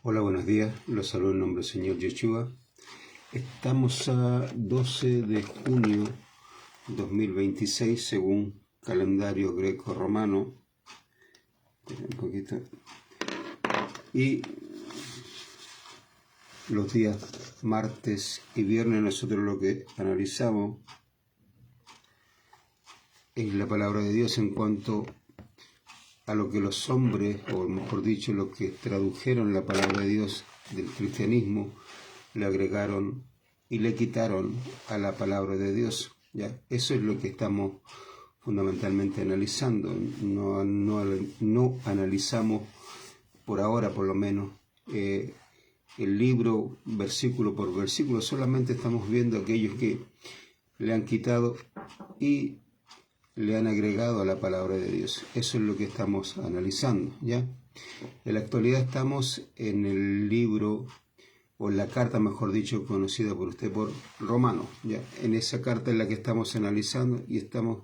Hola, buenos días. Los saludo en nombre del Señor Yeshua. Estamos a 12 de junio 2026 según calendario greco-romano. Un poquito. Y los días martes y viernes nosotros lo que analizamos es la palabra de Dios en cuanto a lo que los hombres, o mejor dicho, lo que tradujeron la palabra de Dios del cristianismo, le agregaron y le quitaron a la palabra de Dios. ¿Ya? Eso es lo que estamos fundamentalmente analizando. No analizamos, por ahora por lo menos, el libro versículo por versículo, solamente estamos viendo aquellos que le han quitado y le han agregado a la palabra de Dios. Eso es lo que estamos analizando, ¿ya? En la actualidad estamos en el libro, o en la carta, mejor dicho, conocida por usted por Romanos, ¿ya? En esa carta es la que estamos analizando y estamos,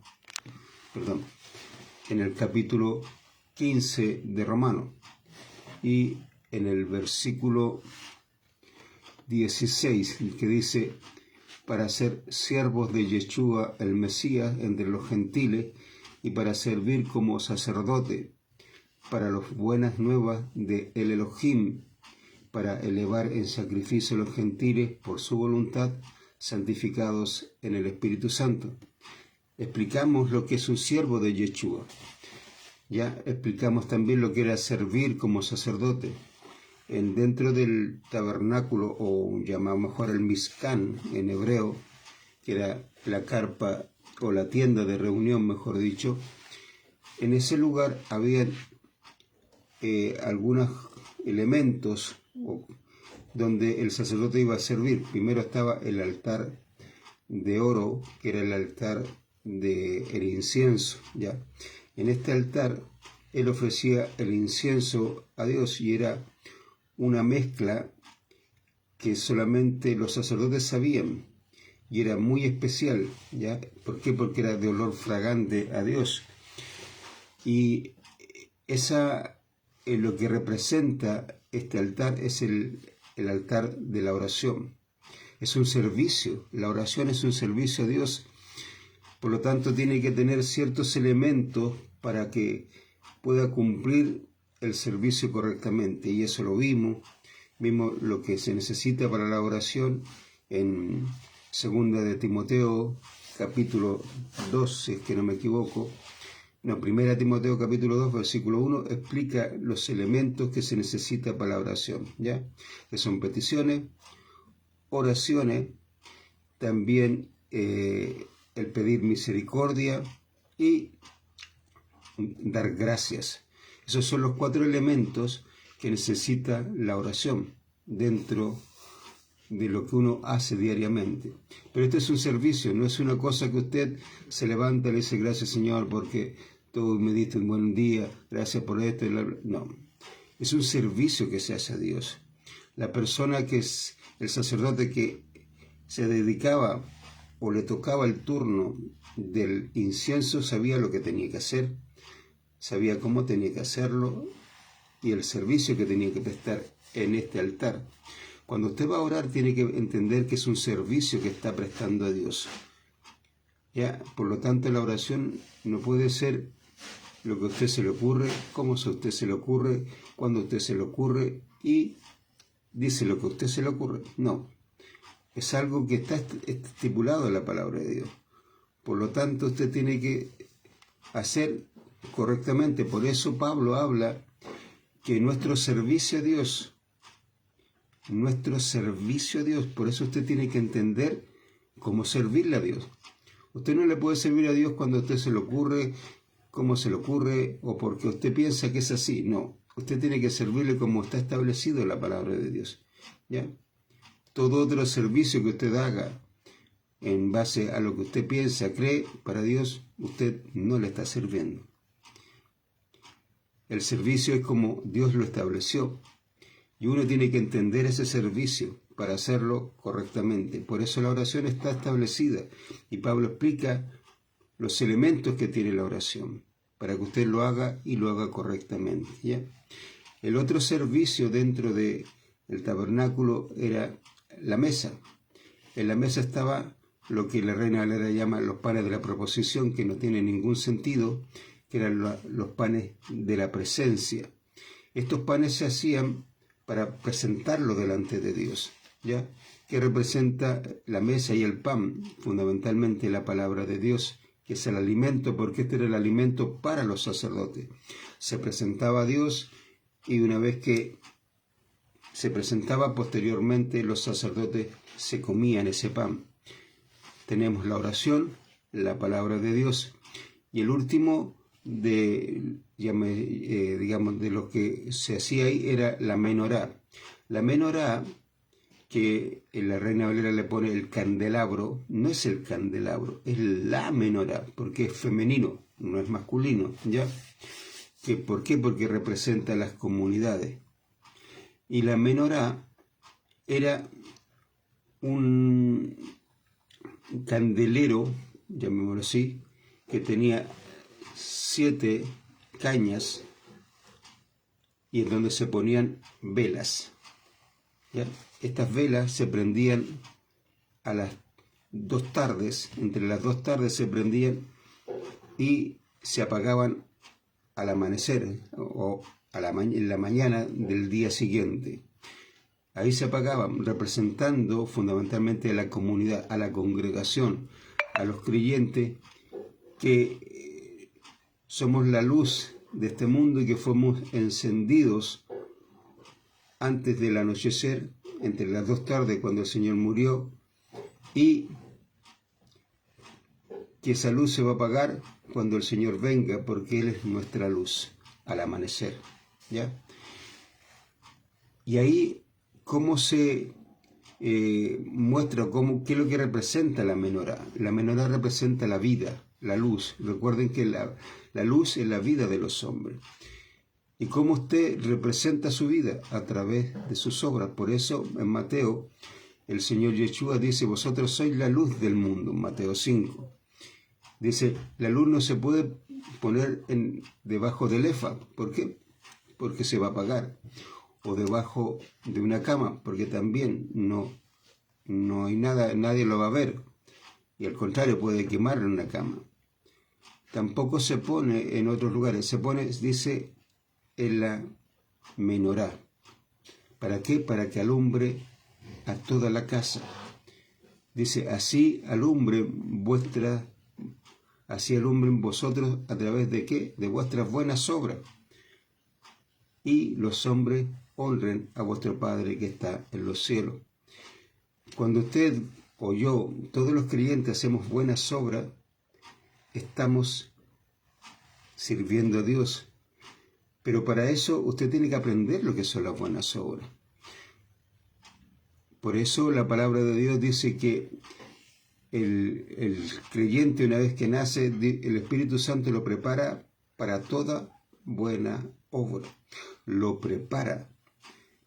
en el capítulo 15 de Romanos y en el versículo 16, que dice: para ser siervos de Yeshua el Mesías entre los gentiles y para servir como sacerdote para las buenas nuevas de el Elohim, para elevar en sacrificio a los gentiles por su voluntad, santificados en el Espíritu Santo. Explicamos lo que es un siervo de Yeshua. Ya explicamos también lo que era servir como sacerdote. Dentro del tabernáculo, o llamado mejor el Mishkan en hebreo, que era la carpa o la tienda de reunión, mejor dicho, en ese lugar había algunos elementos donde el sacerdote iba a servir. Primero estaba el altar de oro, que era el altar del incienso. ¿Ya? En este altar él ofrecía el incienso a Dios y era una mezcla que solamente los sacerdotes sabían y era muy especial. ¿Ya? ¿Por qué? Porque era de olor fragante a Dios. Y lo que representa este altar es el altar de la oración. Es un servicio, la oración es un servicio a Dios. Por lo tanto, tiene que tener ciertos elementos para que pueda cumplir el servicio correctamente, y eso lo vimos lo que se necesita para la oración en 2 de Timoteo capítulo 2, si es que no me equivoco. 1 Timoteo capítulo 2, versículo 1, explica los elementos que se necesita para la oración, ¿ya? Que son peticiones, oraciones, también el pedir misericordia y dar gracias. Esos son los 4 elementos que necesita la oración dentro de lo que uno hace diariamente. Pero este es un servicio, no es una cosa que usted se levanta y le dice: gracias, Señor, porque tú me diste un buen día, gracias por esto. No, es un servicio que se hace a Dios. La persona que es el sacerdote que se dedicaba o le tocaba el turno del incienso sabía lo que tenía que hacer, sabía cómo tenía que hacerlo y el servicio que tenía que prestar en este altar. Cuando usted va a orar, tiene que entender que es un servicio que está prestando a Dios. ¿Ya? Por lo tanto, la oración no puede ser lo que a usted se le ocurre, cómo a usted se le ocurre, cuando a usted se le ocurre y dice lo que a usted se le ocurre. No, es algo que está estipulado en la palabra de Dios. Por lo tanto, usted tiene que hacer correctamente. Por eso Pablo habla que nuestro servicio a Dios, por eso usted tiene que entender cómo servirle a Dios. Usted no le puede servir a Dios cuando a usted se le ocurre, cómo se le ocurre, o porque usted piensa que es así. No, usted tiene que servirle como está establecido en la palabra de Dios. ¿Ya? Todo otro servicio que usted haga en base a lo que usted piensa, cree, para Dios, usted no le está sirviendo. El servicio es como Dios lo estableció. Y uno tiene que entender ese servicio para hacerlo correctamente. Por eso la oración está establecida. Y Pablo explica los elementos que tiene la oración, para que usted lo haga y lo haga correctamente. ¿Ya? El otro servicio dentro del tabernáculo era la mesa. En la mesa estaba lo que la Reina Valera llama los panes de la proposición, que no tiene ningún sentido, que eran los panes de la presencia. Estos panes se hacían para presentarlo delante de Dios, ¿ya? Que representa la mesa y el pan, fundamentalmente la palabra de Dios, que es el alimento, porque este era el alimento para los sacerdotes. Se presentaba a Dios y una vez que se presentaba posteriormente, los sacerdotes se comían ese pan. Tenemos la oración, la palabra de Dios, y el último digamos, de lo que se hacía ahí era la menorá. La menorá, que en la Reina Valera le pone el candelabro, no es el candelabro, es la menorá, porque es femenino, no es masculino, ¿ya? ¿Por qué? Porque representa las comunidades. Y la menorá era un candelero, llamémoslo así, que tenía 7 cañas y en donde se ponían velas, ¿ya? Estas velas se prendían a las 2 tardes, entre las 2 tardes se prendían y se apagaban al amanecer o en la mañana del día siguiente. Ahí se apagaban, representando fundamentalmente a la comunidad, a la congregación, a los creyentes, que somos la luz de este mundo y que fuimos encendidos antes del anochecer, entre las 2 tardes cuando el Señor murió, y que esa luz se va a apagar cuando el Señor venga, porque Él es nuestra luz al amanecer, ¿ya? Y ahí, ¿cómo se muestra, qué es lo que representa la menorá? La menorá representa la vida, la luz. Recuerden que la luz es la vida de los hombres. ¿Y cómo usted representa su vida? A través de sus obras. Por eso, en Mateo, el Señor Yeshua dice, vosotros sois la luz del mundo, en Mateo 5. Dice, la luz no se puede poner debajo del efa. ¿Por qué? Porque se va a apagar. O debajo de una cama, porque también no hay nada, nadie lo va a ver. Y al contrario, puede quemar en una cama. Tampoco se pone en otros lugares. Se pone, dice, en la menorá. ¿Para qué? Para que alumbre a toda la casa. Dice, así alumbren vosotros a través de ¿qué? De vuestras buenas obras. Y los hombres honren a vuestro Padre que está en los cielos. Cuando usted o yo, todos los creyentes, hacemos buenas obras, estamos sirviendo a Dios. Pero para eso usted tiene que aprender lo que son las buenas obras. Por eso la palabra de Dios dice que el creyente, una vez que nace, el Espíritu Santo lo prepara para toda buena obra. Lo prepara.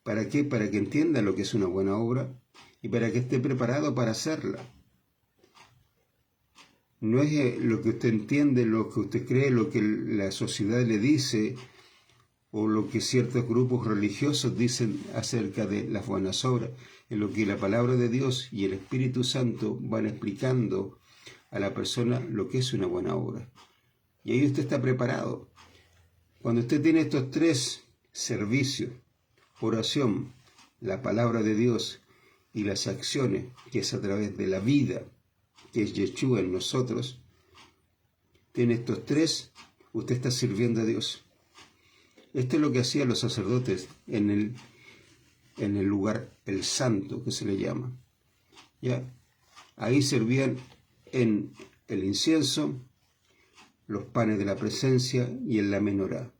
¿Para qué? Para que entienda lo que es una buena obra y para que esté preparado para hacerla. No es lo que usted entiende, lo que usted cree, lo que la sociedad le dice o lo que ciertos grupos religiosos dicen acerca de las buenas obras. Es lo que la palabra de Dios y el Espíritu Santo van explicando a la persona lo que es una buena obra. Y ahí usted está preparado. Cuando usted tiene estos 3 servicios, oración, la palabra de Dios y las acciones, que es a través de la vida, que es Yeshua en nosotros, tiene estos 3, usted está sirviendo a Dios. Esto es lo que hacían los sacerdotes en el lugar, el santo, que se le llama. ¿Ya? Ahí servían en el incienso, los panes de la presencia y en la menorá.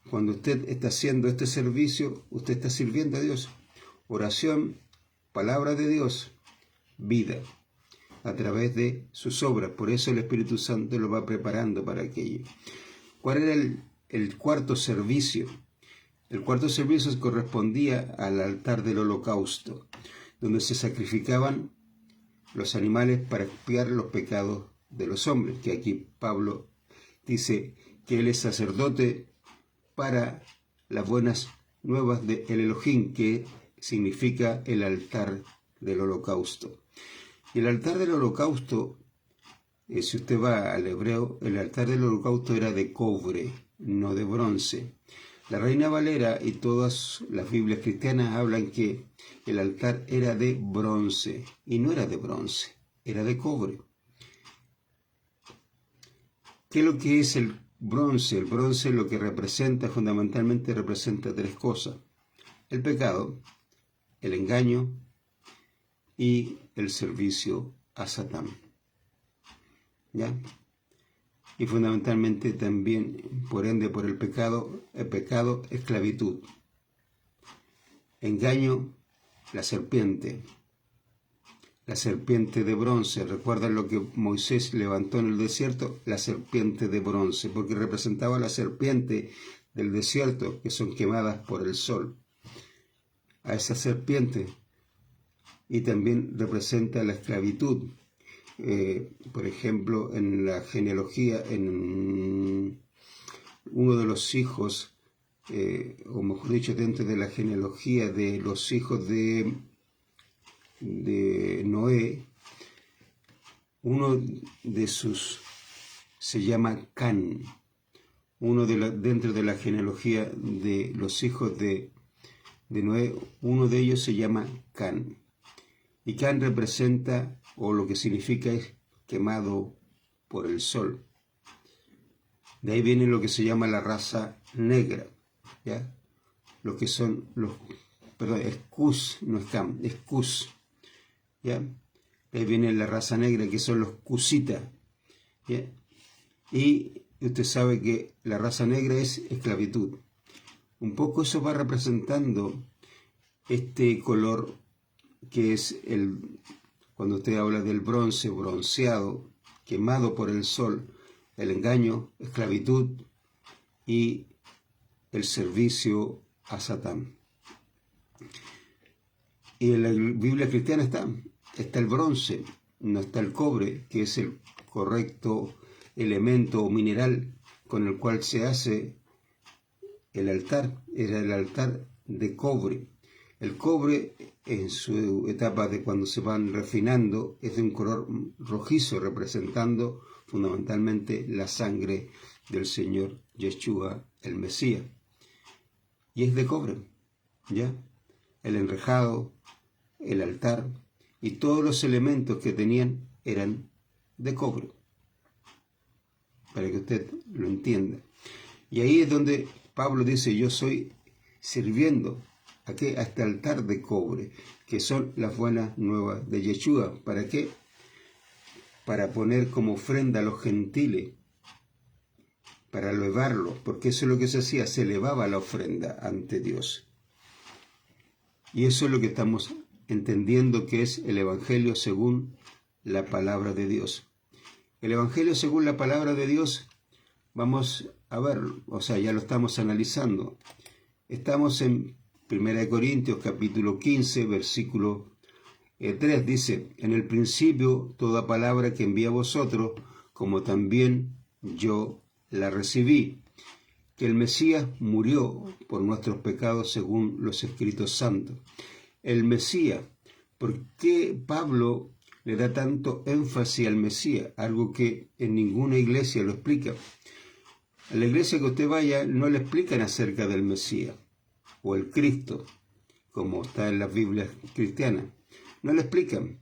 Cuando usted está haciendo este servicio, usted está sirviendo a Dios. Oración, palabra de Dios, vida, a través de sus obras. Por eso el Espíritu Santo lo va preparando para aquello. ¿Cuál era el cuarto servicio? El cuarto servicio correspondía al altar del holocausto, donde se sacrificaban los animales para expiar los pecados de los hombres, que aquí Pablo dice que él es sacerdote para las buenas nuevas de el Elohim, que significa el altar del holocausto. Y el altar del holocausto, si usted va al hebreo, el altar del holocausto era de cobre, no de bronce. La Reina Valera y todas las Biblias cristianas hablan que el altar era de bronce, y no era de bronce, era de cobre. ¿Qué es lo que es el bronce? El bronce lo que representa, fundamentalmente representa tres cosas: el pecado, el engaño y el servicio a Satán. ¿Ya? Y fundamentalmente también, por ende, por el pecado, esclavitud. Engaño, la serpiente de bronce. ¿Recuerdan lo que Moisés levantó en el desierto? La serpiente de bronce, porque representaba la serpiente del desierto, que son quemadas por el sol. A esa serpiente. Y también representa la esclavitud. Por ejemplo, en la genealogía, en uno de los hijos, o mejor dicho, dentro de la genealogía de los hijos de Noé, uno de sus se llama Can. Dentro de la genealogía de los hijos de Noé, uno de ellos se llama Can. Y Can representa, o lo que significa es quemado por el sol. De ahí viene lo que se llama la raza negra, ¿ya? Lo que son los, perdón, es Cus, no es Cam, es Cus, ¿ya? De ahí viene la raza negra, que son los cusitas, ¿ya? Y usted sabe que la raza negra es esclavitud. Un poco eso va representando este color que es cuando usted habla del bronce, bronceado, quemado por el sol, el engaño, esclavitud y el servicio a Satán. Y en la Biblia cristiana está el bronce, no está el cobre, que es el correcto elemento o mineral con el cual se hace el altar. Era el altar de cobre. El cobre, en su etapa de cuando se van refinando, es de un color rojizo, representando fundamentalmente la sangre del Señor Yeshua, el Mesías. Y es de cobre, ¿ya? El enrejado, el altar y todos los elementos que tenían eran de cobre, para que usted lo entienda. Y ahí es donde Pablo dice: yo soy sirviendo a este altar de cobre, que son las buenas nuevas de Yeshua. ¿Para qué? Para poner como ofrenda a los gentiles, para elevarlos, porque eso es lo que se hacía, se elevaba la ofrenda ante Dios. Y eso es lo que estamos entendiendo que es el Evangelio según la palabra de Dios. El Evangelio según la palabra de Dios, vamos a verlo, o sea, ya lo estamos analizando. Estamos en 1 Corintios capítulo 15, versículo 3, dice: en el principio toda palabra que envié a vosotros, como también yo la recibí, que el Mesías murió por nuestros pecados según los escritos santos. El Mesías, ¿por qué Pablo le da tanto énfasis al Mesías? Algo que en ninguna iglesia lo explica. A la iglesia que usted vaya no le explican acerca del Mesías o el Cristo, como está en las Biblias cristianas. No le explican.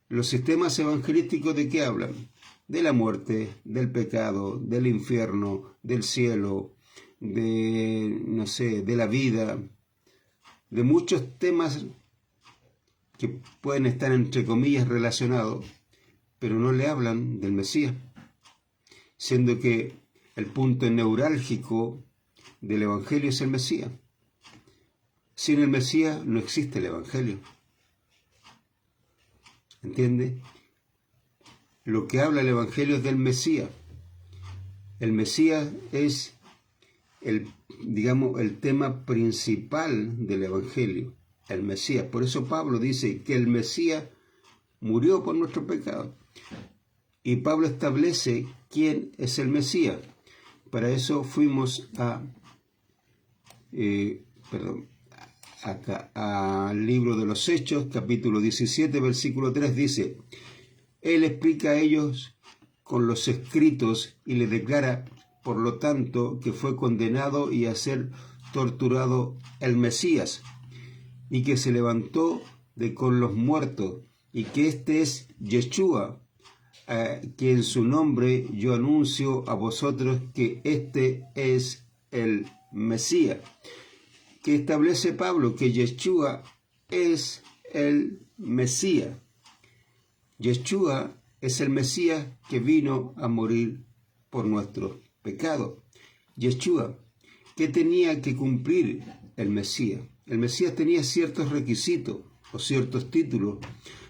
Los sistemas evangelísticos, ¿de qué hablan? De la muerte, del pecado, del infierno, del cielo, de la vida, de muchos temas que pueden estar entre comillas relacionados, pero no le hablan del Mesías, siendo que el punto neurálgico del Evangelio es el Mesías. Sin el Mesías no existe el Evangelio. ¿Entiende? Lo que habla el Evangelio es del Mesías. El Mesías es el tema principal del Evangelio, el Mesías. Por eso Pablo dice que el Mesías murió por nuestro pecado. Y Pablo establece quién es el Mesías. Para eso fuimos a acá, al libro de los Hechos, capítulo 17, versículo 3, dice: Él explica a ellos con los escritos y les declara, por lo tanto, que fue condenado y a ser torturado el Mesías, y que se levantó de con los muertos, y que este es Yeshua, que en su nombre yo anuncio a vosotros que este es el Mesías. Que establece Pablo que Yeshua es el Mesías. Yeshua es el Mesías que vino a morir por nuestros pecados. Yeshua, ¿qué tenía que cumplir el Mesías? El Mesías tenía ciertos requisitos o ciertos títulos.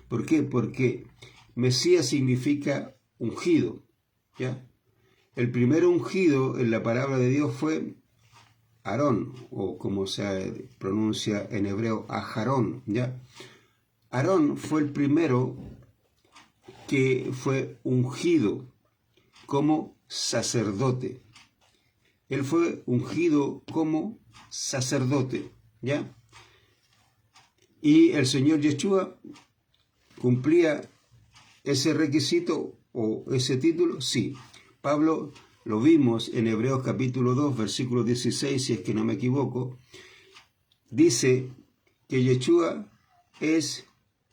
¿Por qué? Porque Mesías significa ungido, ¿ya? El primer ungido en la palabra de Dios fue Aarón, o como se pronuncia en hebreo, Aharón, ¿ya? Aarón fue el primero que fue ungido como sacerdote. Él fue ungido como sacerdote, ¿ya? Y el Señor Yeshua cumplía ese requisito o ese título, sí. Pablo lo vimos en Hebreos capítulo 2, versículo 16, si es que no me equivoco, dice que Yeshua es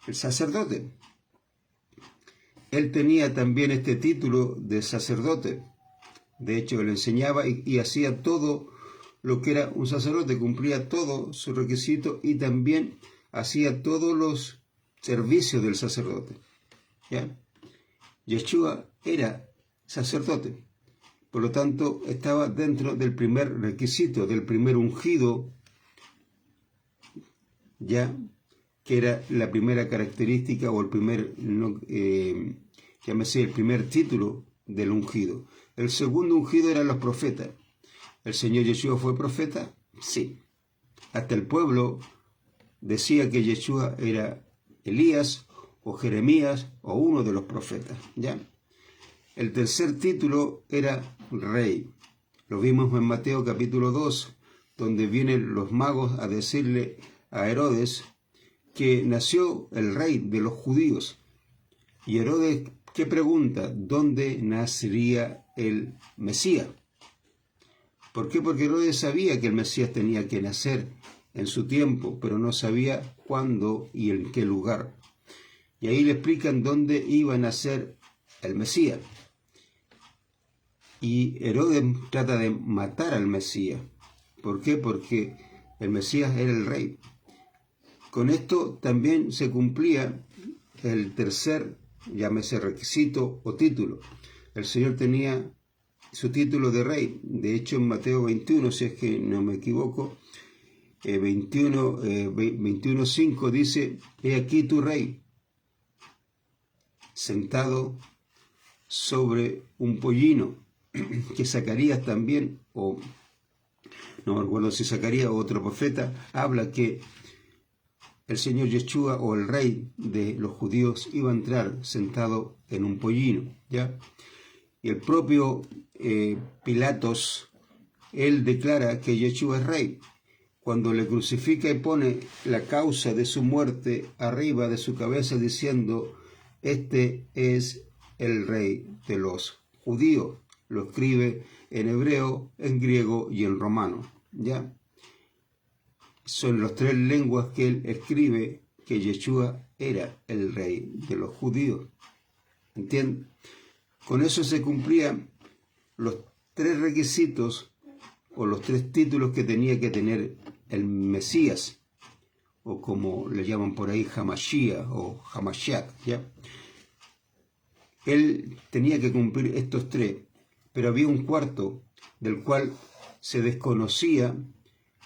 el sacerdote. Él tenía también este título de sacerdote. De hecho, él enseñaba y hacía todo lo que era un sacerdote, cumplía todo su requisito y también hacía todos los servicios del sacerdote, ¿ya? Yeshua era sacerdote, por lo tanto estaba dentro del primer requisito, del primer ungido, ya, que era la primera característica o el primer, el primer título del ungido. El segundo ungido eran los profetas. ¿El Señor Yeshua fue profeta? Sí. Hasta el pueblo decía que Yeshua era Elías o Jeremías o uno de los profetas, ¿ya? El tercer título era rey. Lo vimos en Mateo capítulo 2, donde vienen los magos a decirle a Herodes que nació el rey de los judíos. Y Herodes, ¿qué pregunta? ¿Dónde nacería el Mesías? ¿Por qué? Porque Herodes sabía que el Mesías tenía que nacer en su tiempo, pero no sabía cuándo y en qué lugar. Y ahí le explican dónde iba a nacer el Mesías. Y Herodes trata de matar al Mesías. ¿Por qué? Porque el Mesías era el rey. Con esto también se cumplía el tercer, llámese requisito o título. El Señor tenía su título de rey. De hecho, en Mateo 21, si es que no me equivoco, 21:5 dice: He aquí tu rey, sentado sobre un pollino, que Zacarías también, o no me recuerdo si Zacarías o otro profeta, habla que el Señor Yeshua o el rey de los judíos iba a entrar sentado en un pollino, ¿ya? Y el propio Pilatos, él declara que Yeshua es rey. Cuando le crucifica y pone la causa de su muerte arriba de su cabeza diciendo: este es el rey de los judíos. Lo escribe en hebreo, en griego y en romano, ¿ya? Son las tres lenguas que él escribe que Yeshua era el rey de los judíos. ¿Entienden? Con eso se cumplían los tres requisitos o los tres títulos que tenía que tener el Mesías, o como le llaman por ahí, Hamashiach o Hamashiach, ¿ya? Él tenía que cumplir estos tres, pero había un cuarto del cual se desconocía,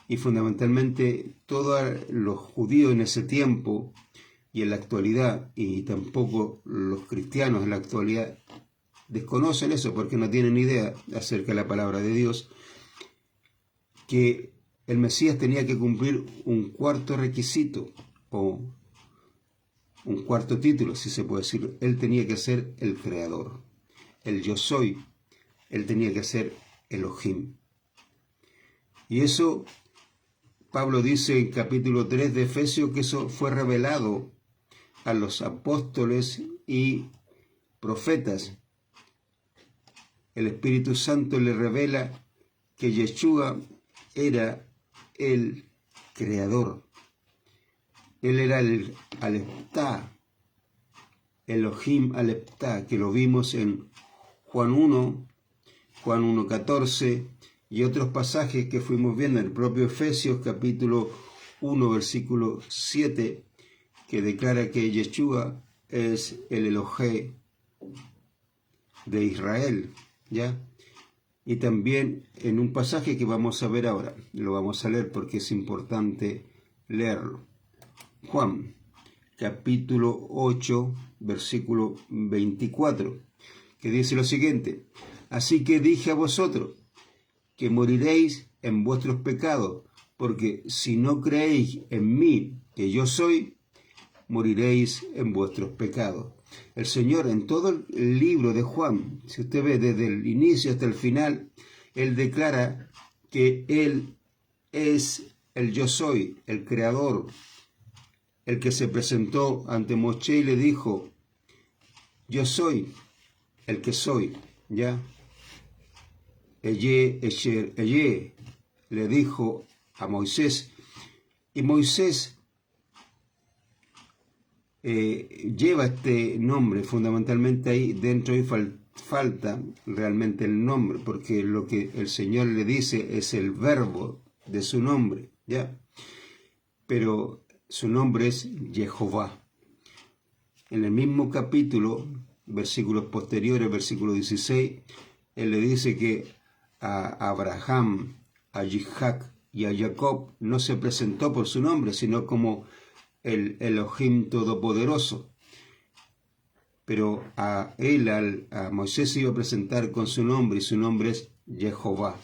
y fundamentalmente todos los judíos en ese tiempo y en la actualidad, y tampoco los cristianos en la actualidad, desconocen eso porque no tienen idea acerca de la palabra de Dios, que el Mesías tenía que cumplir un cuarto requisito o un cuarto título, si se puede decir. Él tenía que ser el creador, el yo soy. Él tenía que ser Elohim. Y eso Pablo dice en capítulo 3 de Efesios que eso fue revelado a los apóstoles y profetas. El Espíritu Santo le revela que Yeshua era el creador. Él era el Aleptá, Elohim Aleptá, que lo vimos en Juan 1, Juan 1:14 y otros pasajes que fuimos viendo en el propio Efesios capítulo 1, versículo 7, que declara que Yeshua es el Elohim de Israel, ¿ya? Y también en un pasaje que vamos a ver ahora, lo vamos a leer porque es importante leerlo. Juan, capítulo 8, versículo 24, que dice lo siguiente: así que dije a vosotros que moriréis en vuestros pecados, porque si no creéis en mí, que yo soy, moriréis en vuestros pecados. El Señor en todo el libro de Juan, si usted ve desde el inicio hasta el final, Él declara que Él es el yo soy, el creador, el que se presentó ante Moshe y le dijo: yo soy el que soy, ¿ya? Eye, le dijo a Moisés, y Moisés lleva este nombre, fundamentalmente ahí dentro y falta realmente el nombre, porque lo que el Señor le dice es el verbo de su nombre, ¿ya? Pero su nombre es Jehová. En el mismo capítulo, versículos posteriores, versículo 16, Él le dice que a Abraham, a Isaac y a Jacob no se presentó por su nombre, sino como el Elohim Todopoderoso. Pero a Moisés se iba a presentar con su nombre, y su nombre es Jehová.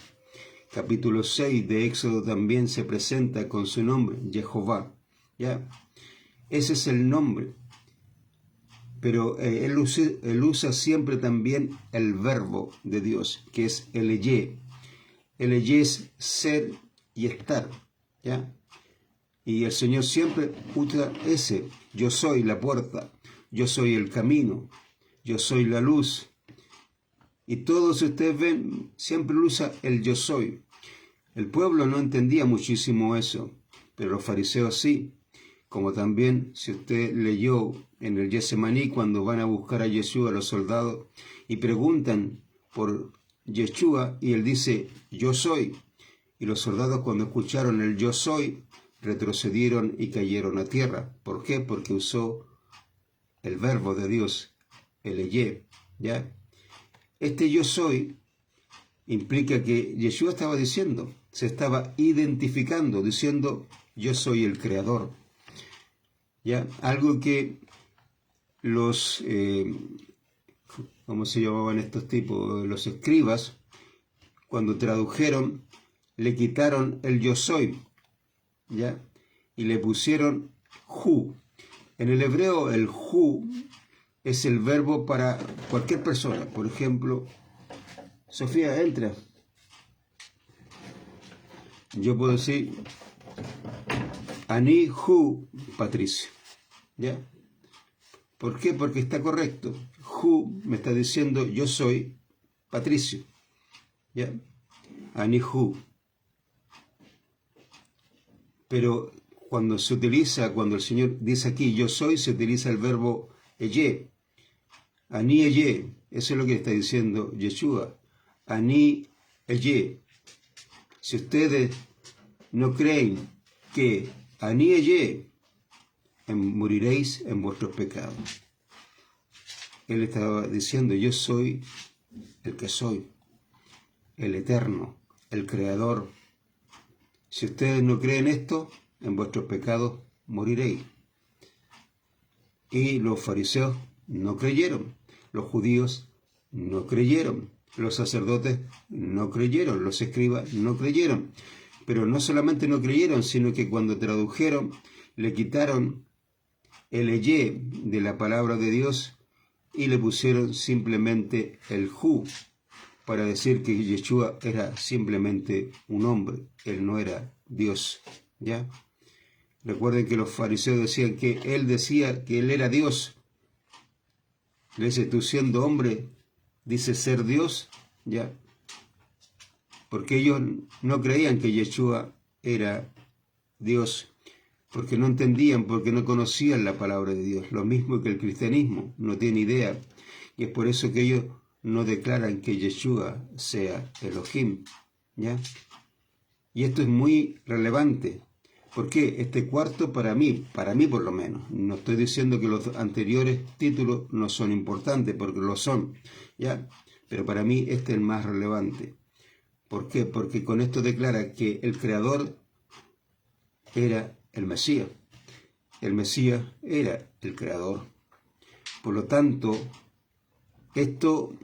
Capítulo 6 de Éxodo también se presenta con su nombre, Jehová, ¿ya? Ese es el nombre. Pero él usa siempre también el verbo de Dios, que es el Eye. El Eye es ser y estar, ¿ya? Y el Señor siempre usa ese: yo soy la puerta, yo soy el camino, yo soy la luz. Y todos ustedes ven, siempre usa el yo soy. El pueblo no entendía muchísimo eso, pero los fariseos sí. Como también, si usted leyó en el Getsemaní, cuando van a buscar a Yeshua, los soldados, y preguntan por Yeshua, y él dice: yo soy. Y los soldados, cuando escucharon el yo soy, retrocedieron y cayeron a tierra. ¿Por qué? Porque usó el verbo de Dios, el Eye, ¿ya? Este yo soy implica que Yeshua estaba diciendo, se estaba identificando, diciendo: yo soy el creador. ¿Ya? Algo que los, ¿cómo se llamaban estos tipos? Los escribas, cuando tradujeron, le quitaron el yo soy, ¿ya? Y le pusieron hu. En el hebreo el hu es el verbo para cualquier persona. Por ejemplo, Sofía, entra. Yo puedo decir Ani hu Patricio, ¿ya? ¿Por qué? Porque está correcto. Hu me está diciendo: yo soy Patricio, ¿ya? Ani hu. Pero cuando se utiliza, cuando el Señor dice aquí yo soy, se utiliza el verbo Eye. Ani Eye, eso es lo que está diciendo Yeshua. Ani Eye. Si ustedes no creen que Ani Eye, moriréis en vuestros pecados. Él estaba diciendo: yo soy el que soy, el eterno, el creador. Si ustedes no creen esto, en vuestros pecados moriréis. Y los fariseos no creyeron, los judíos no creyeron, los sacerdotes no creyeron, los escribas no creyeron. Pero no solamente no creyeron, sino que cuando tradujeron, le quitaron el Eye de la palabra de Dios y le pusieron simplemente el Hu, para decir que Yeshua era simplemente un hombre, él no era Dios, ¿ya? Recuerden que los fariseos decían que él decía que él era Dios. Le dice, tú siendo hombre, dice ser Dios, ¿ya? Porque ellos no creían que Yeshua era Dios, porque no entendían, porque no conocían la palabra de Dios. Lo mismo que el cristianismo, no tiene idea. Y es por eso que ellos no declaran que Yeshua sea Elohim, ¿ya? Y esto es muy relevante. ¿Por qué? Este cuarto para mí por lo menos, no estoy diciendo que los anteriores títulos no son importantes, porque lo son, ¿ya? Pero para mí este es el más relevante. ¿Por qué? Porque con esto declara que el Creador era el Mesías. El Mesías era el Creador. Por lo tanto, esto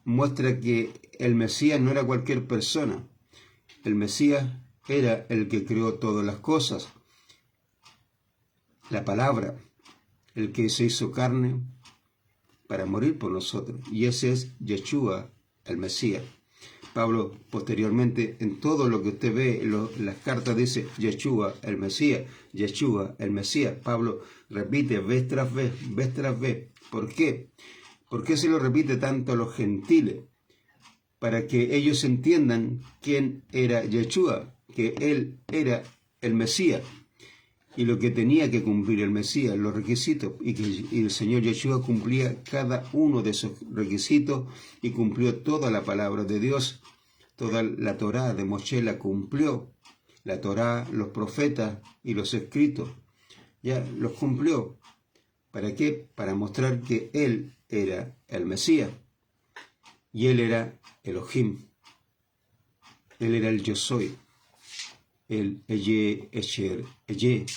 muestra que el Mesías no era cualquier persona. El Mesías era el que creó todas las cosas. La palabra, el que se hizo carne para morir por nosotros. Y ese es Yeshua, el Mesías. Pablo, posteriormente, en todo lo que usted ve, en las cartas dice Yeshua, el Mesías, Yeshua, el Mesías. Pablo repite vez tras vez, vez tras vez. ¿Por qué? ¿Por qué se lo repite tanto a los gentiles? Para que ellos entiendan quién era Yeshua, que él era el Mesías y lo que tenía que cumplir el Mesías, los requisitos, y el Señor Yeshua cumplía cada uno de esos requisitos y cumplió toda la palabra de Dios, toda la Torá de Moshe la cumplió, la Torá, los profetas y los escritos, ya los cumplió. ¿Para qué? Para mostrar que él era el Mesías y él era Elohim, él era el Yo Soy. El Eye, Esher, Eye,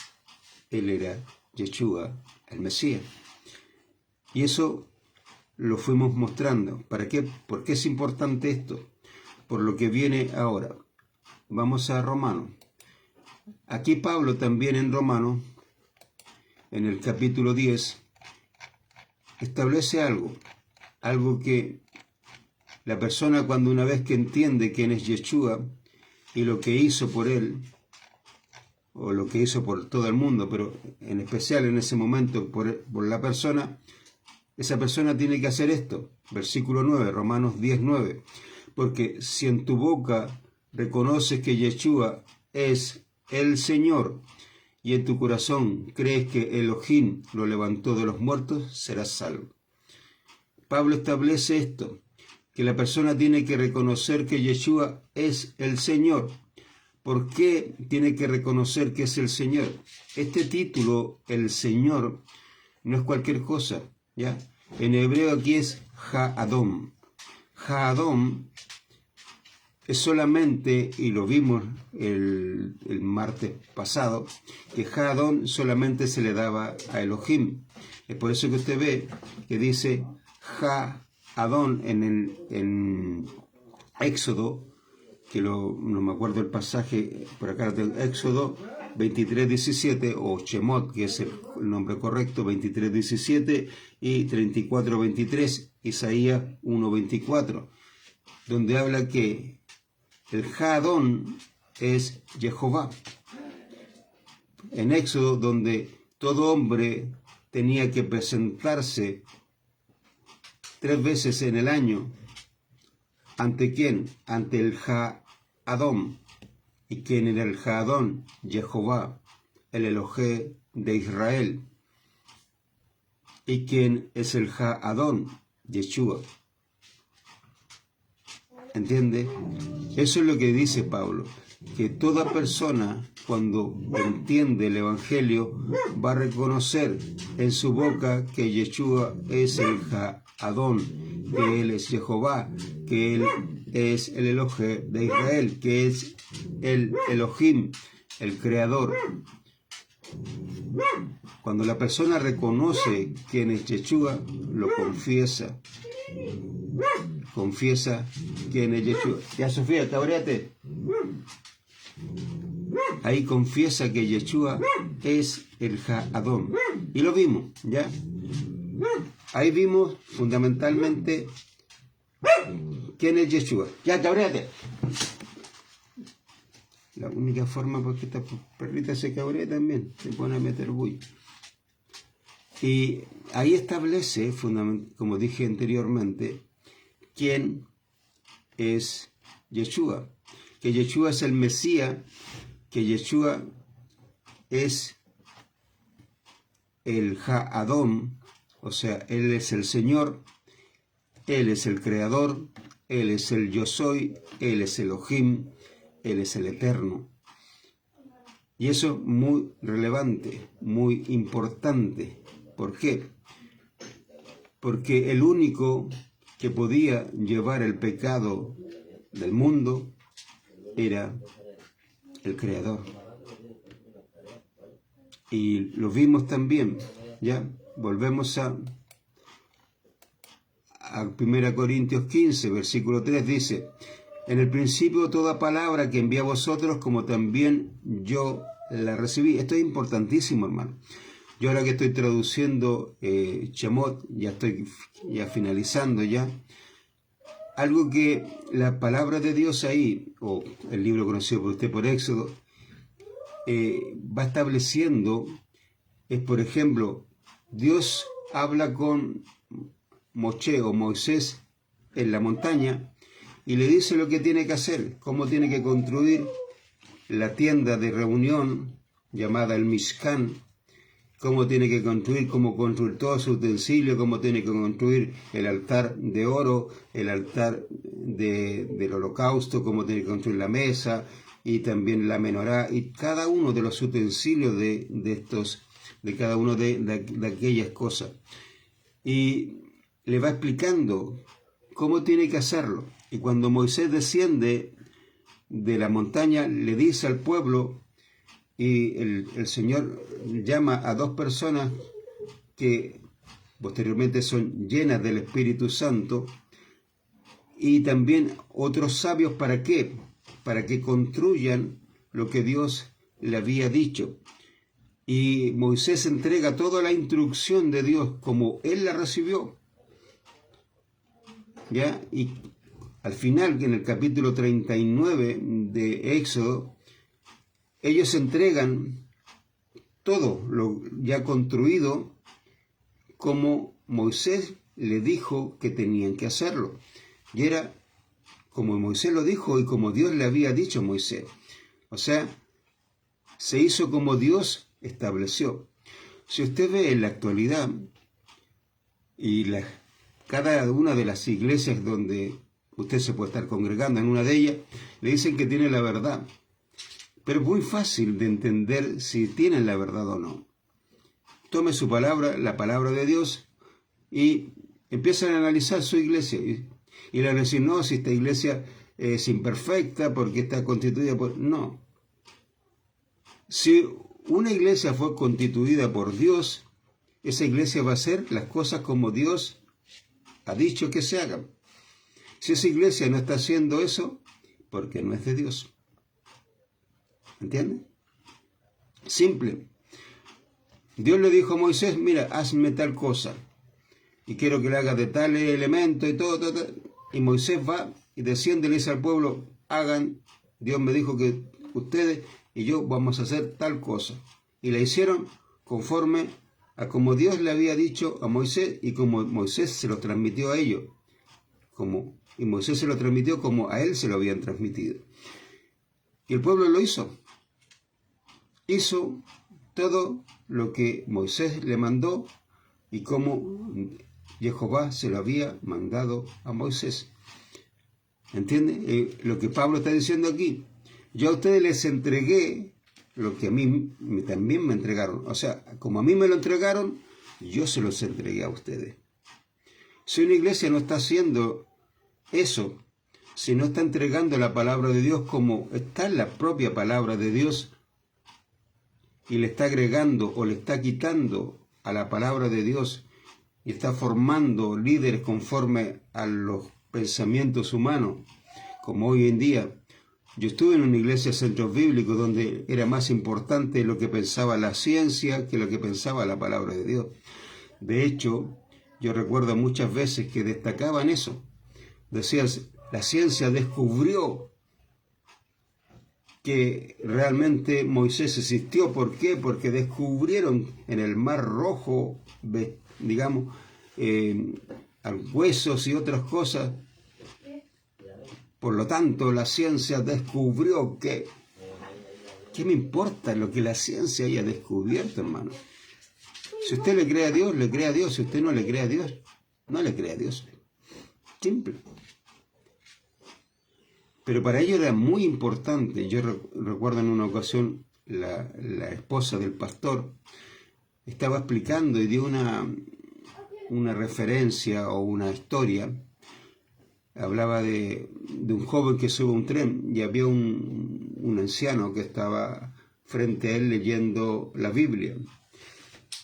él era Yeshua, el Mesías. Y eso lo fuimos mostrando. ¿Para qué? ¿Por qué es importante esto? Por lo que viene ahora. Vamos a Romanos. Aquí Pablo también en Romanos, en el capítulo 10, establece algo que la persona cuando una vez que entiende quién es Yeshua, y lo que hizo por él, o lo que hizo por todo el mundo, pero en especial en ese momento por la persona, esa persona tiene que hacer esto. Versículo 9, Romanos 10:9. Porque si en tu boca reconoces que Yeshua es el Señor, y en tu corazón crees que Elohim lo levantó de los muertos, serás salvo. Pablo establece esto, que la persona tiene que reconocer que Yeshua es el Señor. ¿Por qué tiene que reconocer que es el Señor? Este título, el Señor, no es cualquier cosa, ¿ya? En hebreo aquí es Ha-Adom. Ha-Adom es solamente, y lo vimos el martes pasado, que Ha-Adom solamente se le daba a Elohim. Es por eso que usted ve que dice Ha-Adón en Éxodo, que no me acuerdo el pasaje, por acá tengo Éxodo 23:17, o Shemot, que es el nombre correcto, 23:17, y 34:23, Isaías 1:24, donde habla que el Ha-Adón es Jehová. En Éxodo, donde todo hombre tenía que presentarse 3 veces en el año. ¿Ante quién? Ante el Ha-Adón. ¿Y quién era el Ha-Adón? Jehová, el Elohé de Israel. ¿Y quién es el Ha-Adón? Yeshua. ¿Entiende? Eso es lo que dice Pablo, que toda persona cuando entiende el Evangelio va a reconocer en su boca que Yeshua es el Ha-Adón, que él es Jehová, que él es el Elohé de Israel, que es el Elohim, el Creador. Cuando la persona reconoce quién es Yeshua, lo confiesa. Confiesa quién es Yeshua. Ya, Sofía, cabréate. Ahí confiesa que Yeshua es el Ha-Adón. Y lo vimos, ¿ya? Ahí vimos fundamentalmente quién es Yeshua. Ya, cabréate. La única forma porque esta perrita se cabrea también, se pone a meter bulla. Y ahí establece, como dije anteriormente, quién es Yeshua. Que Yeshua es el Mesías, que Yeshua es el Ha-Adón, o sea, Él es el Señor, Él es el Creador, Él es el Yo Soy, Él es Elohim, Él es el Eterno. Y eso es muy relevante, muy importante. ¿Por qué? Porque el único que podía llevar el pecado del mundo era el Creador. Y lo vimos también, ¿ya? Volvemos a 1 Corintios 15, versículo 3, dice: en el principio toda palabra que envié a vosotros, como también yo la recibí. Esto es importantísimo, hermano. Yo ahora que estoy traduciendo Shemot, ya estoy finalizando ya. Algo que la palabra de Dios ahí, o el libro conocido por usted por Éxodo, va estableciendo, es por ejemplo, Dios habla con Moshe o Moisés en la montaña y le dice lo que tiene que hacer, cómo tiene que construir la tienda de reunión llamada el Mishkan, cómo tiene que construir, cómo construir todo su utensilio, cómo tiene que construir el altar de oro, el altar del holocausto, cómo tiene que construir la mesa y también la menorá, y cada uno de los utensilios de cada uno de aquellas cosas. Y le va explicando cómo tiene que hacerlo. Y cuando Moisés desciende de la montaña, le dice al pueblo, y el Señor llama a dos personas que posteriormente son llenas del Espíritu Santo, y también otros sabios, ¿para qué? Para que construyan lo que Dios le había dicho. Y Moisés entrega toda la instrucción de Dios como él la recibió. ¿Ya? Y al final, en el capítulo 39 de Éxodo, ellos entregan todo lo ya construido como Moisés le dijo que tenían que hacerlo. Y era como Moisés lo dijo y como Dios le había dicho a Moisés. O sea, se hizo como Dios estableció. Si usted ve en la actualidad y cada una de las iglesias donde usted se puede estar congregando, en una de ellas, le dicen que tiene la verdad. Pero es muy fácil de entender si tienen la verdad o no. Tome su palabra, la palabra de Dios, y empiezan a analizar su iglesia. Y le van a decir, no, si esta iglesia es imperfecta porque está constituida por... No. Si una iglesia fue constituida por Dios, esa iglesia va a hacer las cosas como Dios ha dicho que se hagan. Si esa iglesia no está haciendo eso, porque no es de Dios. ¿Entienden? Simple. Dios le dijo a Moisés, mira, hazme tal cosa. Y quiero que le hagas de tal elemento y todo. Y Moisés va y desciende y le dice al pueblo, hagan, Dios me dijo que ustedes y yo vamos a hacer tal cosa. Y la hicieron conforme a como Dios le había dicho a Moisés y como Moisés se lo transmitió a ellos. Y Moisés se lo transmitió como a él se lo habían transmitido. Y el pueblo lo hizo. Hizo todo lo que Moisés le mandó y como Jehová se lo había mandado a Moisés. ¿Entiende? Lo que Pablo está diciendo aquí. Yo a ustedes les entregué lo que a mí también me entregaron. O sea, como a mí me lo entregaron, yo se los entregué a ustedes. Si una iglesia no está haciendo eso, si no está entregando la palabra de Dios como está en la propia palabra de Dios, y le está agregando o le está quitando a la palabra de Dios y está formando líderes conforme a los pensamientos humanos, como hoy en día. Yo estuve en una iglesia centro bíblico donde era más importante lo que pensaba la ciencia que lo que pensaba la palabra de Dios. De hecho, yo recuerdo muchas veces que destacaban eso. Decían, la ciencia descubrió que realmente Moisés existió. ¿Por qué? Porque descubrieron en el Mar Rojo, digamos, huesos y otras cosas. Por lo tanto, la ciencia descubrió que... ¿Qué me importa lo que la ciencia haya descubierto, hermano? Si usted le cree a Dios, le cree a Dios. Si usted no le cree a Dios, no le cree a Dios. Simple. Pero para ello era muy importante. Yo recuerdo en una ocasión la esposa del pastor estaba explicando y dio una referencia o una historia. Hablaba de un joven que sube a un tren y había un anciano que estaba frente a él leyendo la Biblia.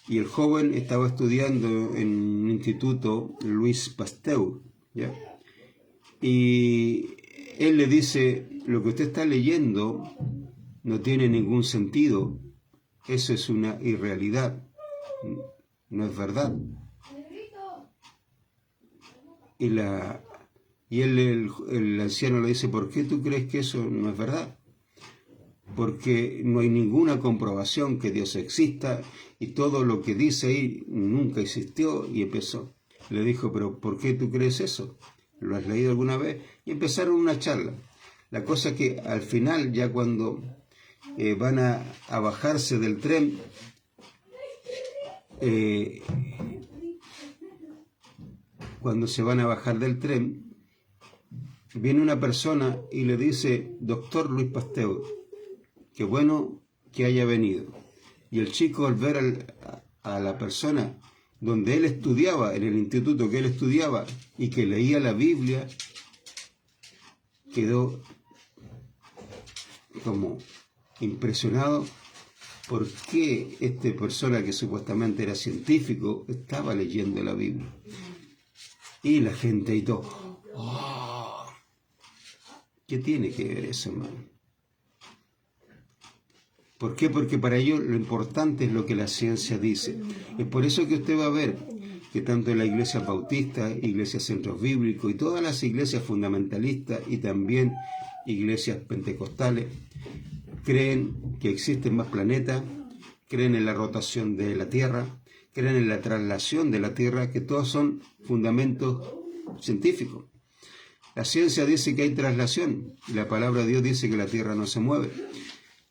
Y el joven estaba estudiando en un instituto Louis Pasteur, ¿ya? Y él le dice, lo que usted está leyendo no tiene ningún sentido, eso es una irrealidad, no es verdad. Y el anciano le dice, ¿por qué tú crees que eso no es verdad? Porque no hay ninguna comprobación que Dios exista y todo lo que dice ahí nunca existió. Y empezó. Le dijo, ¿pero por qué tú crees eso? ¿Lo has leído alguna vez? Y empezaron una charla. La cosa es que al final, ya cuando van a bajarse del tren, cuando se van a bajar del tren, viene una persona y le dice, doctor Louis Pasteur, qué bueno que haya venido. Y el chico, al ver a la persona donde él estudiaba, en el instituto que él estudiaba y que leía la Biblia, quedó como impresionado por qué esta persona que supuestamente era científico estaba leyendo la Biblia. Y la gente y todo, ¡oh! ¿Qué tiene que ver eso, hermano? ¿Por qué? Porque para ellos lo importante es lo que la ciencia dice. Es por eso que usted va a ver que tanto en la iglesia bautista, iglesia centros bíblicos y todas las iglesias fundamentalistas y también iglesias pentecostales creen que existen más planetas, creen en la rotación de la Tierra, creen en la traslación de la Tierra, que todos son fundamentos científicos. La ciencia dice que hay traslación, y la palabra de Dios dice que la Tierra no se mueve.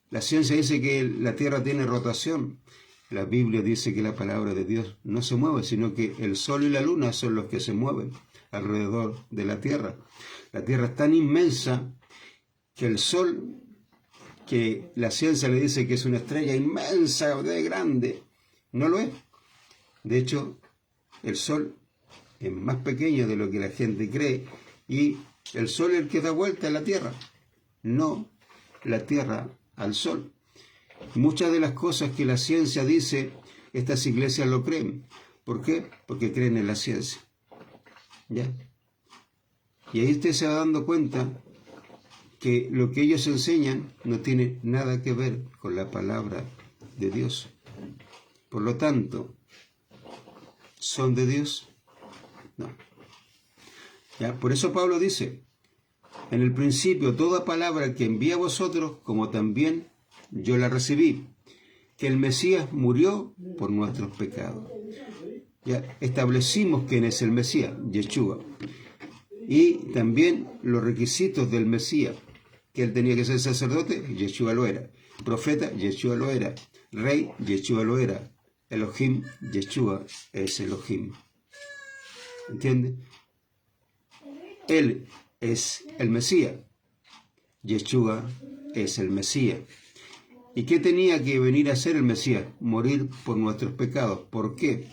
La ciencia dice que la Tierra tiene rotación. La Biblia dice que la palabra de Dios no se mueve, sino que el Sol y la Luna son los que se mueven alrededor de la Tierra. La Tierra es tan inmensa que el Sol, que la ciencia le dice que es una estrella inmensa, de grande, no lo es. De hecho, el Sol es más pequeño de lo que la gente cree y el Sol es el que da vuelta a la Tierra, no la Tierra al Sol. Muchas de las cosas que la ciencia dice, estas iglesias lo creen. ¿Por qué? Porque creen en la ciencia. ¿Ya? Y ahí usted se va dando cuenta que lo que ellos enseñan no tiene nada que ver con la palabra de Dios. Por lo tanto, ¿son de Dios? No. ¿Ya? Por eso Pablo dice, en el principio toda palabra que envía a vosotros, como también yo la recibí, que el Mesías murió por nuestros pecados. Ya establecimos quién es el Mesías, Yeshua. Y también los requisitos del Mesías, que él tenía que ser sacerdote, Yeshua lo era. Profeta, Yeshua lo era. Rey, Yeshua lo era. Elohim, Yeshua es Elohim. ¿Entiende? Él es el Mesías. Yeshua es el Mesías. ¿Y qué tenía que venir a hacer el Mesías? Morir por nuestros pecados. ¿Por qué?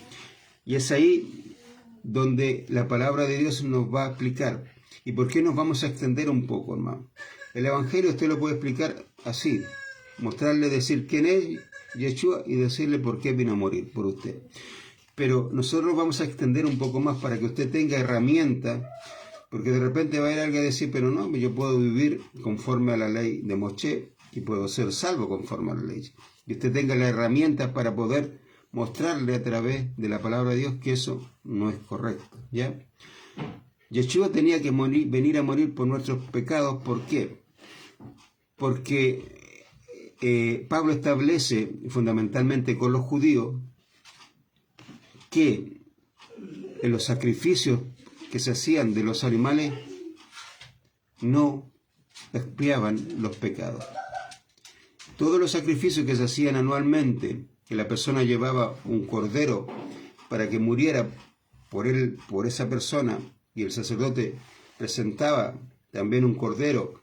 Y es ahí donde la palabra de Dios nos va a explicar. ¿Y por qué nos vamos a extender un poco, hermano? El Evangelio usted lo puede explicar así. Mostrarle, decir quién es Yeshua y decirle por qué vino a morir por usted. Pero nosotros vamos a extender un poco más para que usted tenga herramientas. Porque de repente va a ir alguien a decir, pero no, yo puedo vivir conforme a la ley de Moshe y puedo ser salvo conforme a la ley. Y usted tenga las herramientas para poder mostrarle a través de la palabra de Dios que eso no es correcto. ¿Ya? Yeshua tenía que venir a morir por nuestros pecados. ¿Por qué? porque Pablo establece fundamentalmente con los judíos que en los sacrificios que se hacían de los animales no expiaban los pecados. Todos los sacrificios que se hacían anualmente, que la persona llevaba un cordero para que muriera por él, por esa persona, y el sacerdote presentaba también un cordero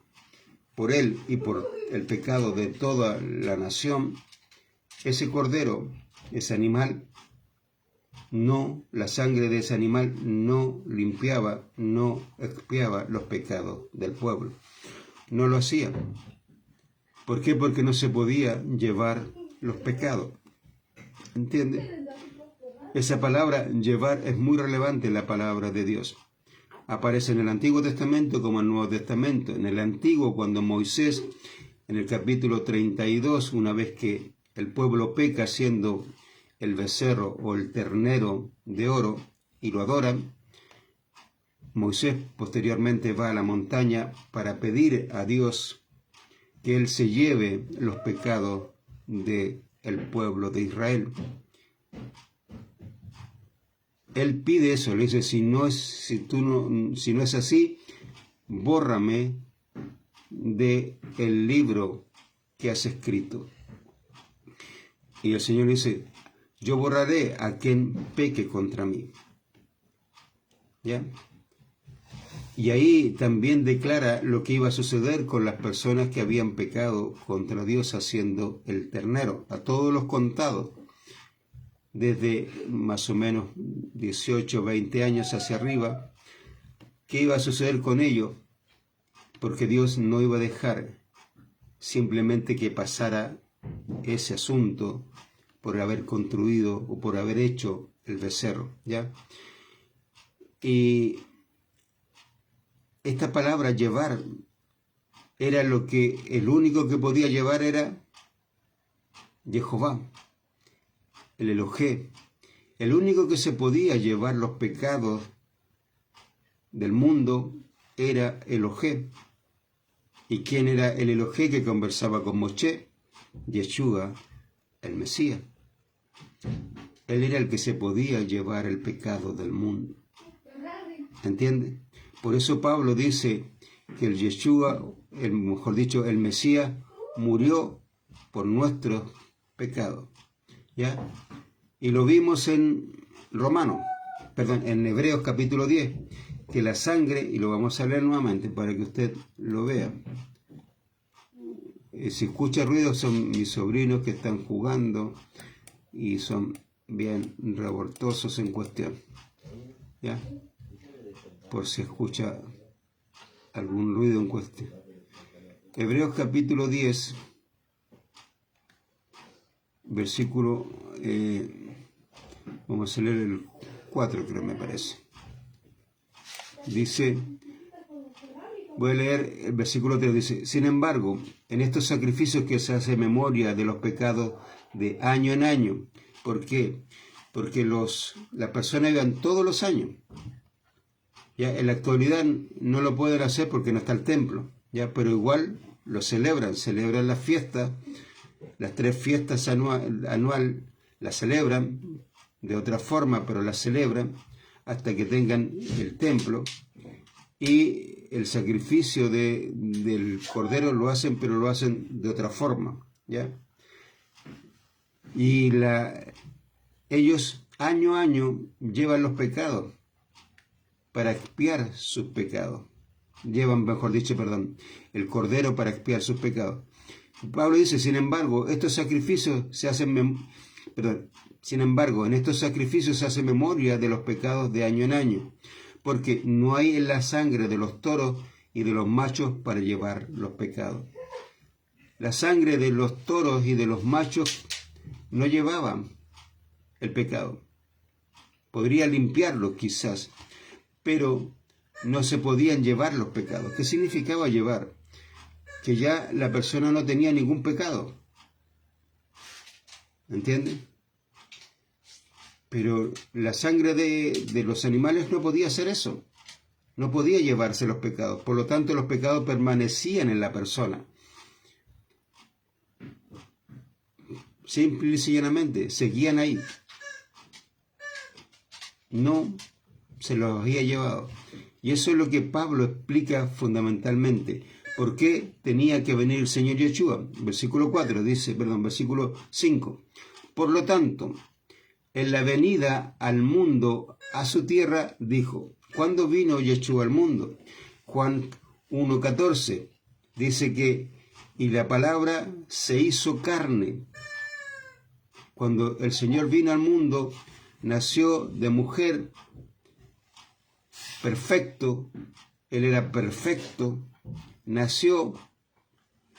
por él y por el pecado de toda la nación, ese cordero, ese animal, la sangre de ese animal no limpiaba, no expiaba los pecados del pueblo. No lo hacía. ¿Por qué? Porque no se podía llevar los pecados. ¿Entiende? Esa palabra llevar es muy relevante en la palabra de Dios. Aparece en el Antiguo Testamento como en el Nuevo Testamento. En el Antiguo, cuando Moisés, en el capítulo 32, una vez que el pueblo peca haciendo el becerro o el ternero de oro y lo adoran, Moisés posteriormente va a la montaña para pedir a Dios que Él se lleve los pecados del pueblo de Israel. Él pide eso, le dice, si no es así, bórrame del libro que has escrito. Y el Señor dice, yo borraré a quien peque contra mí. ¿Ya? Y ahí también declara lo que iba a suceder con las personas que habían pecado contra Dios haciendo el ternero, a todos los contados, desde más o menos 18, 20 años hacia arriba, ¿qué iba a suceder con ellos? Porque Dios no iba a dejar simplemente que pasara ese asunto por haber construido o por haber hecho el becerro, ¿ya? Y esta palabra llevar era lo que el único que podía llevar era Jehová, el Elohé. El único que se podía llevar los pecados del mundo era Elohé. ¿Y quién era el Elohé que conversaba con Moshe? Yeshua, el Mesías. Él era el que se podía llevar el pecado del mundo. ¿Entiende? Por eso Pablo dice que el Yeshua, mejor dicho, el Mesías, murió por nuestros pecados. ¿Ya? Y lo vimos en en Hebreos capítulo 10, que la sangre, y lo vamos a leer nuevamente para que usted lo vea. Si escucha ruido son mis sobrinos que están jugando y son bien revoltosos en cuestión. ¿Ya? Por si escucha algún ruido en cuestión. Hebreos capítulo 10, versículo, vamos a leer el 4, creo me parece. Dice, voy a leer el versículo 3, dice, sin embargo, en estos sacrificios que se hace memoria de los pecados de año en año. ¿Por qué? Porque las personas iban todos los años. Ya en la actualidad no lo pueden hacer porque no está el templo, ya, pero igual lo celebran las fiestas, las 3 fiestas anual las celebran de otra forma, pero las celebran hasta que tengan el templo, y el sacrificio del cordero lo hacen, pero lo hacen de otra forma, ¿ya? Y ellos año a año llevan los pecados para expiar sus pecados. Llevan, mejor dicho, el cordero para expiar sus pecados. Pablo dice, sin embargo, en estos sacrificios se hace memoria de los pecados de año en año, porque no hay en la sangre de los toros y de los machos para llevar los pecados. La sangre de los toros y de los machos no llevaban el pecado. Podría limpiarlo quizás, pero no se podían llevar los pecados. ¿Qué significaba llevar? Que ya la persona no tenía ningún pecado. ¿Entiende? Pero la sangre de los animales no podía hacer eso. No podía llevarse los pecados. Por lo tanto, los pecados permanecían en la persona. simple y sencillamente, seguían ahí. No se los había llevado. Y eso es lo que Pablo explica fundamentalmente. ¿Por qué tenía que venir el Señor Yeshua? Versículo 4 dice, versículo 5. Por lo tanto, en la venida al mundo, a su tierra, dijo, ¿cuándo vino Yeshua al mundo? Juan 1:14 dice que, y la palabra se hizo carne. Cuando el Señor vino al mundo, nació de mujer, perfecto, Él era perfecto, nació,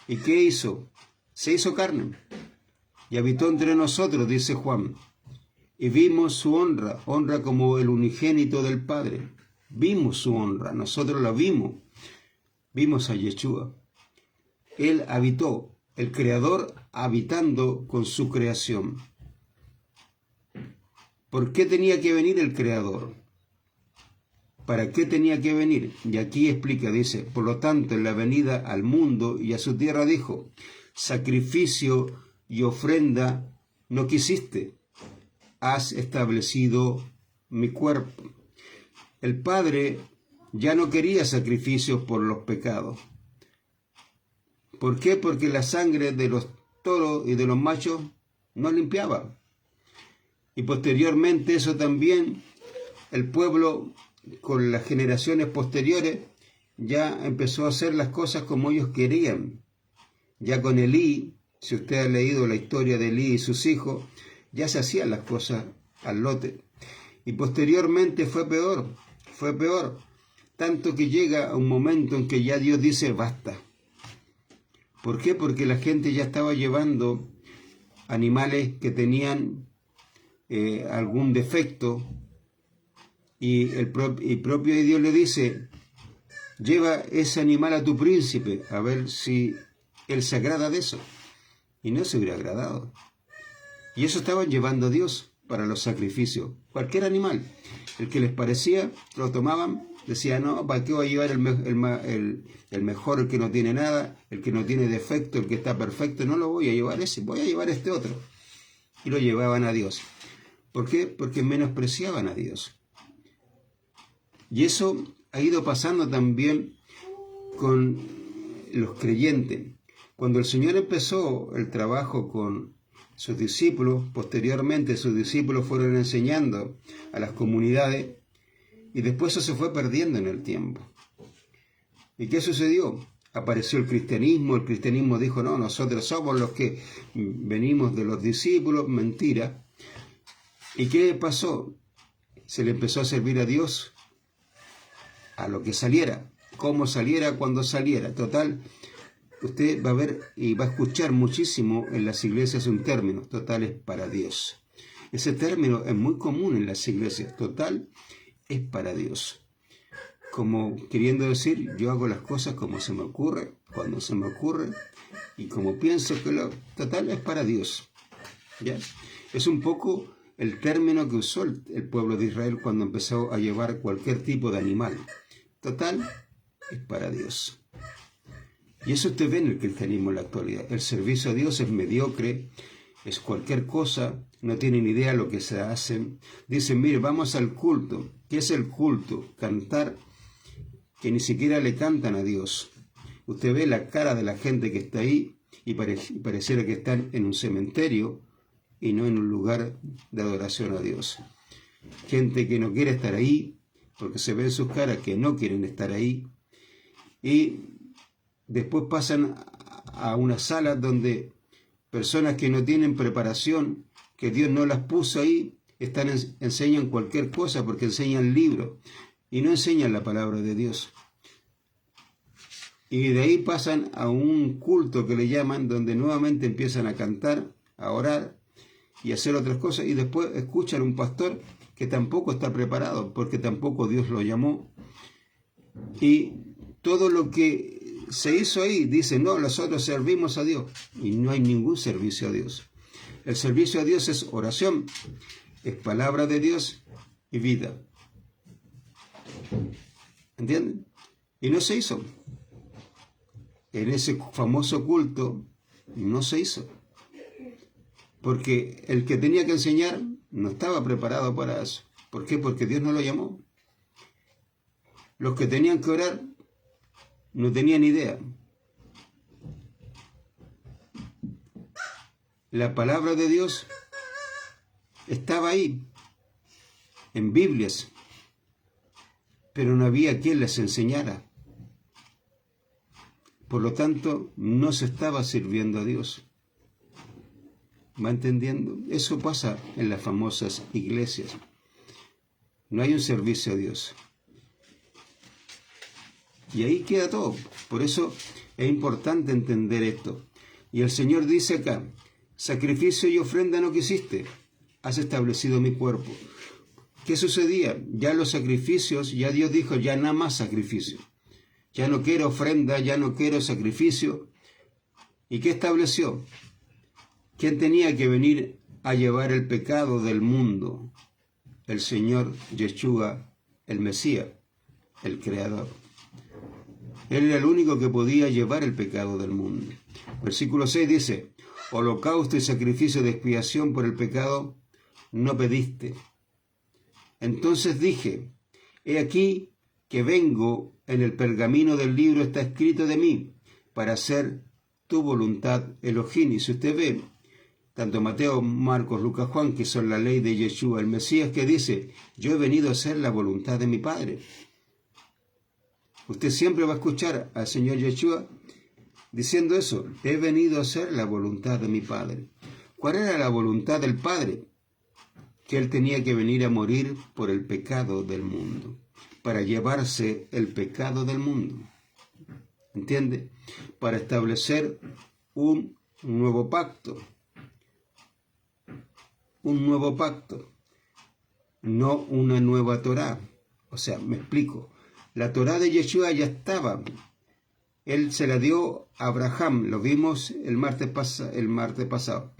¿y qué hizo? Se hizo carne, y habitó entre nosotros, dice Juan, y vimos su honra, honra como el unigénito del Padre. Vimos su honra, nosotros la vimos a Yeshua. Él habitó, el Creador habitando con su creación. ¿Por qué tenía que venir el Creador? ¿Para qué tenía que venir? Y aquí explica, dice, por lo tanto, en la venida al mundo y a su tierra dijo, sacrificio y ofrenda no quisiste, has establecido mi cuerpo. El Padre ya no quería sacrificios por los pecados. ¿Por qué? Porque la sangre de los toros y de los machos no limpiaba. Y posteriormente eso también, el pueblo con las generaciones posteriores ya empezó a hacer las cosas como ellos querían. Ya con Elí, si usted ha leído la historia de Elí y sus hijos, ya se hacían las cosas al lote. Y posteriormente fue peor, tanto que llega un momento en que ya Dios dice basta. ¿Por qué? Porque la gente ya estaba llevando animales que tenían algún defecto, y el propio Dios le dice, lleva ese animal a tu príncipe, a ver si él se agrada de eso. Y no se hubiera agradado. Y eso estaban llevando a Dios para los sacrificios. Cualquier animal, el que les parecía, lo tomaban, decían, no, ¿para qué voy a llevar el mejor, el que no tiene nada, el que no tiene defecto, el que está perfecto? No lo voy a llevar ese, voy a llevar este otro. Y lo llevaban a Dios. ¿Por qué? Porque menospreciaban a Dios. Y eso ha ido pasando también con los creyentes. Cuando el Señor empezó el trabajo con sus discípulos, posteriormente sus discípulos fueron enseñando a las comunidades y después eso se fue perdiendo en el tiempo. ¿Y qué sucedió? Apareció el cristianismo dijo, no, nosotros somos los que venimos de los discípulos, mentira. ¿Y qué pasó? Se le empezó a servir a Dios a lo que saliera, cómo saliera, cuando saliera. Total, usted va a ver y va a escuchar muchísimo en las iglesias un término, total es para Dios. Ese término es muy común en las iglesias, total es para Dios. Como queriendo decir, yo hago las cosas como se me ocurre, cuando se me ocurre, y como pienso que lo total es para Dios. ¿Ya? Es un poco el término que usó el pueblo de Israel cuando empezó a llevar cualquier tipo de animal. Total es para Dios. Y eso usted ve en el cristianismo en la actualidad. El servicio a Dios es mediocre, es cualquier cosa, no tienen idea de lo que se hacen. Dicen, mire, vamos al culto. ¿Qué es el culto? Cantar, que ni siquiera le cantan a Dios. Usted ve la cara de la gente que está ahí y pareciera que están en un cementerio y no en un lugar de adoración a Dios. Gente que no quiere estar ahí, porque se ve en sus caras que no quieren estar ahí. Y después pasan a una sala donde personas que no tienen preparación, que Dios no las puso ahí, enseñan cualquier cosa porque enseñan libros y no enseñan la palabra de Dios. Y de ahí pasan a un culto que le llaman, donde nuevamente empiezan a cantar, a orar y a hacer otras cosas, y después escuchan a un pastor que tampoco está preparado porque tampoco Dios lo llamó. Y todo lo que se hizo ahí, dice, no, nosotros servimos a Dios. Y no hay ningún servicio a Dios. El servicio a Dios es oración, es palabra de Dios y vida. ¿Entienden? Y no se hizo. En ese famoso culto no se hizo. porque el que tenía que enseñar no estaba preparado para eso. ¿Por qué? Porque Dios no lo llamó. Los que tenían que orar no tenían idea. La palabra de Dios estaba ahí, en Biblias, pero no había quien les enseñara. Por lo tanto, no se estaba sirviendo a Dios. ¿Va entendiendo? Eso pasa en las famosas iglesias. No hay un servicio a Dios. Y ahí queda todo. Por eso es importante entender esto. Y el Señor dice acá, sacrificio y ofrenda no quisiste, has establecido mi cuerpo. ¿Qué sucedía? Ya los sacrificios, ya Dios dijo, ya nada más sacrificio. Ya no quiero ofrenda, ya no quiero sacrificio. ¿Y qué estableció? ¿Quién tenía que venir a llevar el pecado del mundo? El Señor Yeshua, el Mesías, el Creador. Él era el único que podía llevar el pecado del mundo. Versículo 6 dice, holocausto y sacrificio de expiación por el pecado no pediste. Entonces dije, he aquí que vengo, en el pergamino del libro está escrito de mí, para hacer tu voluntad, Elohim. Y si usted ve, tanto Mateo, Marcos, Lucas, Juan, que son la ley de Yeshua, el Mesías, que dice, yo he venido a hacer la voluntad de mi Padre. Usted siempre va a escuchar al Señor Yeshua diciendo eso, he venido a hacer la voluntad de mi Padre. ¿Cuál era la voluntad del Padre? Que Él tenía que venir a morir por el pecado del mundo, para llevarse el pecado del mundo. ¿Entiende? Para establecer un nuevo pacto. Un nuevo pacto, no una nueva Torá. O sea, me explico. La Torá de Yeshua ya estaba. Él se la dio a Abraham, lo vimos el martes pasado.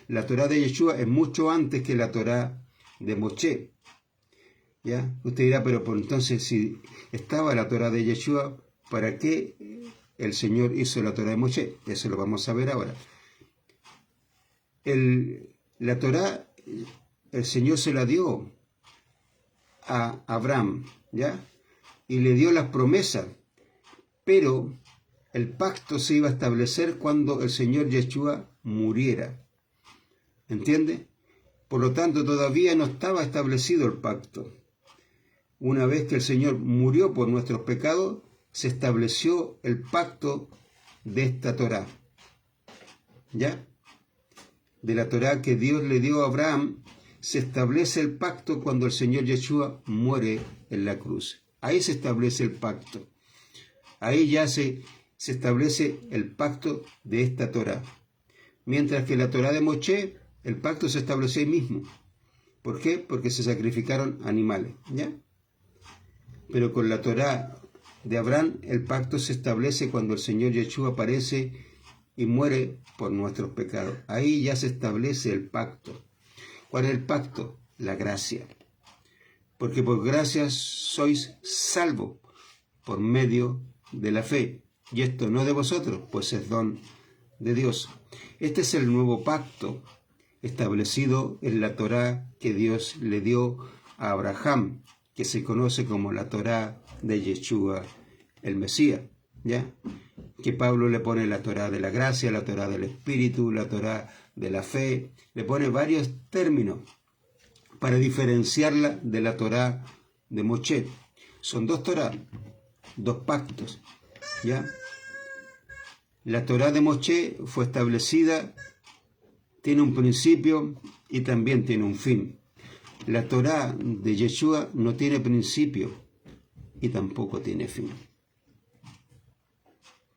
La Torá de Yeshua es mucho antes que la Torá de Moshe. ¿Ya? Usted dirá, pero por entonces si estaba la Torá de Yeshua, ¿para qué el Señor hizo la Torá de Moshe? Eso lo vamos a ver ahora. La Torá, el Señor se la dio a Abraham, ¿ya? Y le dio las promesas, pero el pacto se iba a establecer cuando el Señor Yeshua muriera. ¿Entiende? Por lo tanto, todavía no estaba establecido el pacto. Una vez que el Señor murió por nuestros pecados, se estableció el pacto de esta Torá, ¿ya? De la Torá que Dios le dio a Abraham, se establece el pacto cuando el Señor Yeshua muere en la cruz. Ahí se establece el pacto. Ahí ya se establece el pacto de esta Torá. Mientras que la Torá de Moshe, el pacto se estableció ahí mismo. ¿Por qué? Porque se sacrificaron animales, ¿ya? Pero con la Torá de Abraham, el pacto se establece cuando el Señor Yeshua aparece y muere por nuestros pecados. Ahí ya se establece el pacto. ¿Cuál es el pacto? La gracia. Porque por gracia sois salvos por medio de la fe. Y esto no de vosotros, pues es don de Dios. Este es el nuevo pacto establecido en la Torá que Dios le dio a Abraham, que se conoce como la Torá de Yeshua, el Mesías, ¿ya? Que Pablo le pone la Torá de la gracia, la Torá del Espíritu, la Torá de la fe, le pone varios términos para diferenciarla de la Torá de Moshe. Son dos Torá, dos pactos, ¿ya? La Torá de Moshe fue establecida, tiene un principio y también tiene un fin. La Torá de Yeshua no tiene principio y tampoco tiene fin.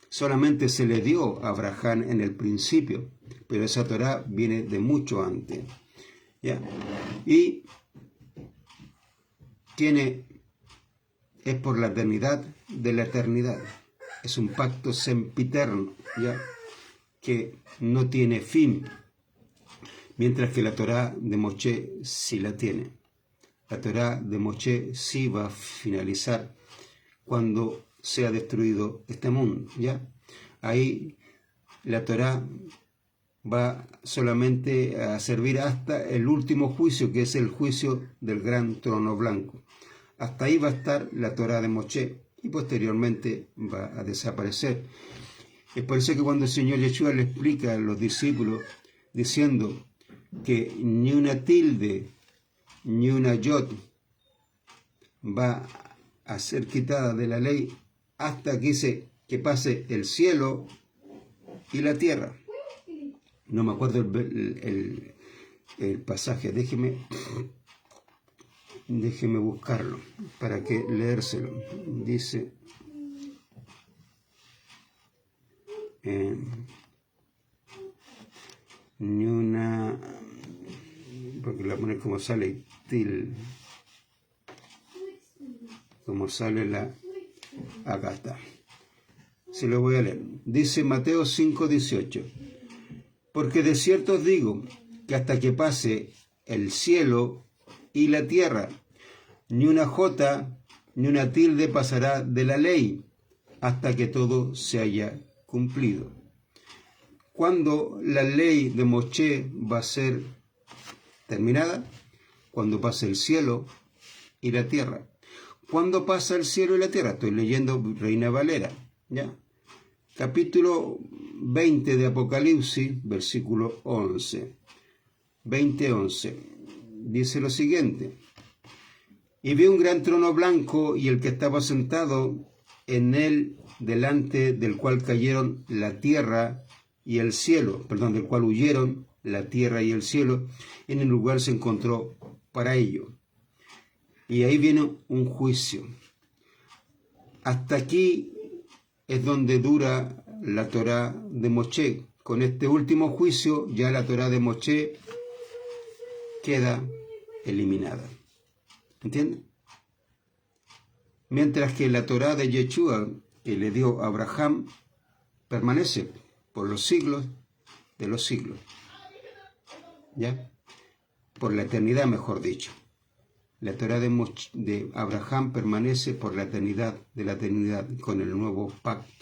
Solamente se le dio a Abraham en el principio, pero esa Torá viene de mucho antes, ¿ya? Y es por la eternidad de la eternidad. Es un pacto sempiterno, ¿ya? Que no tiene fin, mientras que la Torá de Moshe sí la tiene. La Torá de Moshe sí va a finalizar cuando sea destruido este mundo, ¿ya? Ahí la Torá va solamente a servir hasta el último juicio, que es el juicio del gran trono blanco. Hasta ahí va a estar la Torá de Moshe y posteriormente va a desaparecer. Es por eso que cuando el Señor Yeshua le explica a los discípulos diciendo que ni una tilde ni una yod va a ser quitada de la ley hasta que dice que pase el cielo y la tierra. No me acuerdo el pasaje, déjeme buscarlo para que leérselo. Dice ni una, porque la pone como sale til, como sale la agata. Se lo voy a leer. Dice Mateo 5:18. Porque de cierto os digo que hasta que pase el cielo y la tierra, ni una jota ni una tilde pasará de la ley hasta que todo se haya cumplido. ¿Cuándo la ley de Moshe va a ser terminada? Cuando pase el cielo y la tierra. ¿Cuándo pasa el cielo y la tierra? Estoy leyendo Reina Valera, ¿ya? Capítulo 20 de Apocalipsis, versículo 11. 20:11. Dice lo siguiente. Y vi un gran trono blanco y el que estaba sentado en él, delante del cual cayeron la tierra y el cielo, del cual huyeron la tierra y el cielo, en el lugar se encontró para ello. Y ahí viene un juicio. Hasta aquí es donde dura la Torá de Moshe. Con este último juicio ya la Torá de Moshe queda eliminada. ¿Entienden? Mientras que la Torá de Yeshua que le dio a Abraham permanece por los siglos de los siglos. ¿Ya? Por la eternidad, mejor dicho. La Torá de Abraham permanece por la eternidad de la eternidad con el nuevo pacto.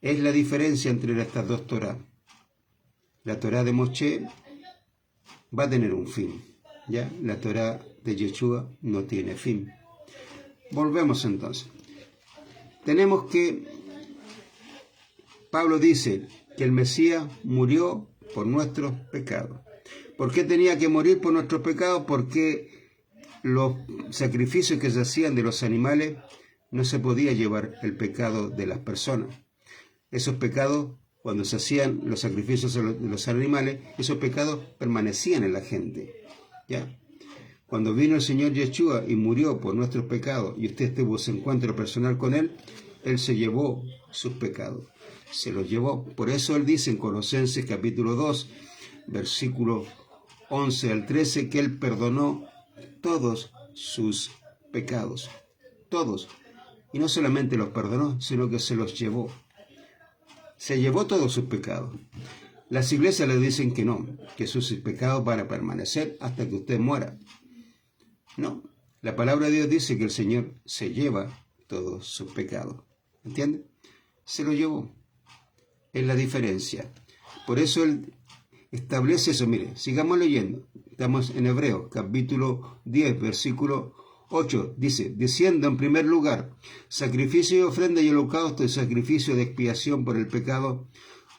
Es la diferencia entre estas dos Torá. La Torá de Moshe va a tener un fin, ¿ya? La Torá de Yeshua no tiene fin. Volvemos entonces. Tenemos que, Pablo dice que el Mesías murió por nuestros pecados. ¿Por qué tenía que morir por nuestros pecados? Porque los sacrificios que se hacían de los animales no se podía llevar el pecado de las personas. Esos pecados, cuando se hacían los sacrificios de los animales, esos pecados permanecían en la gente, ¿ya? Cuando vino el Señor Yeshua y murió por nuestros pecados y usted tuvo ese encuentro personal con Él, Él se llevó sus pecados, se los llevó. Por eso Él dice en Colosenses capítulo 2, versículo 11 al 13, que Él perdonó todos sus pecados, todos. Y no solamente los perdonó, sino que se los llevó. Se llevó todos sus pecados. Las iglesias le dicen que no, que sus pecados van a permanecer hasta que usted muera. No, la palabra de Dios dice que el Señor se lleva todos sus pecados. ¿Entiende? Se lo llevó. Es la diferencia. Por eso Él establece eso. Mire, sigamos leyendo. Estamos en Hebreos, capítulo 10, versículo 8. Dice, diciendo en primer lugar, sacrificio y ofrenda y holocausto y sacrificio de expiación por el pecado,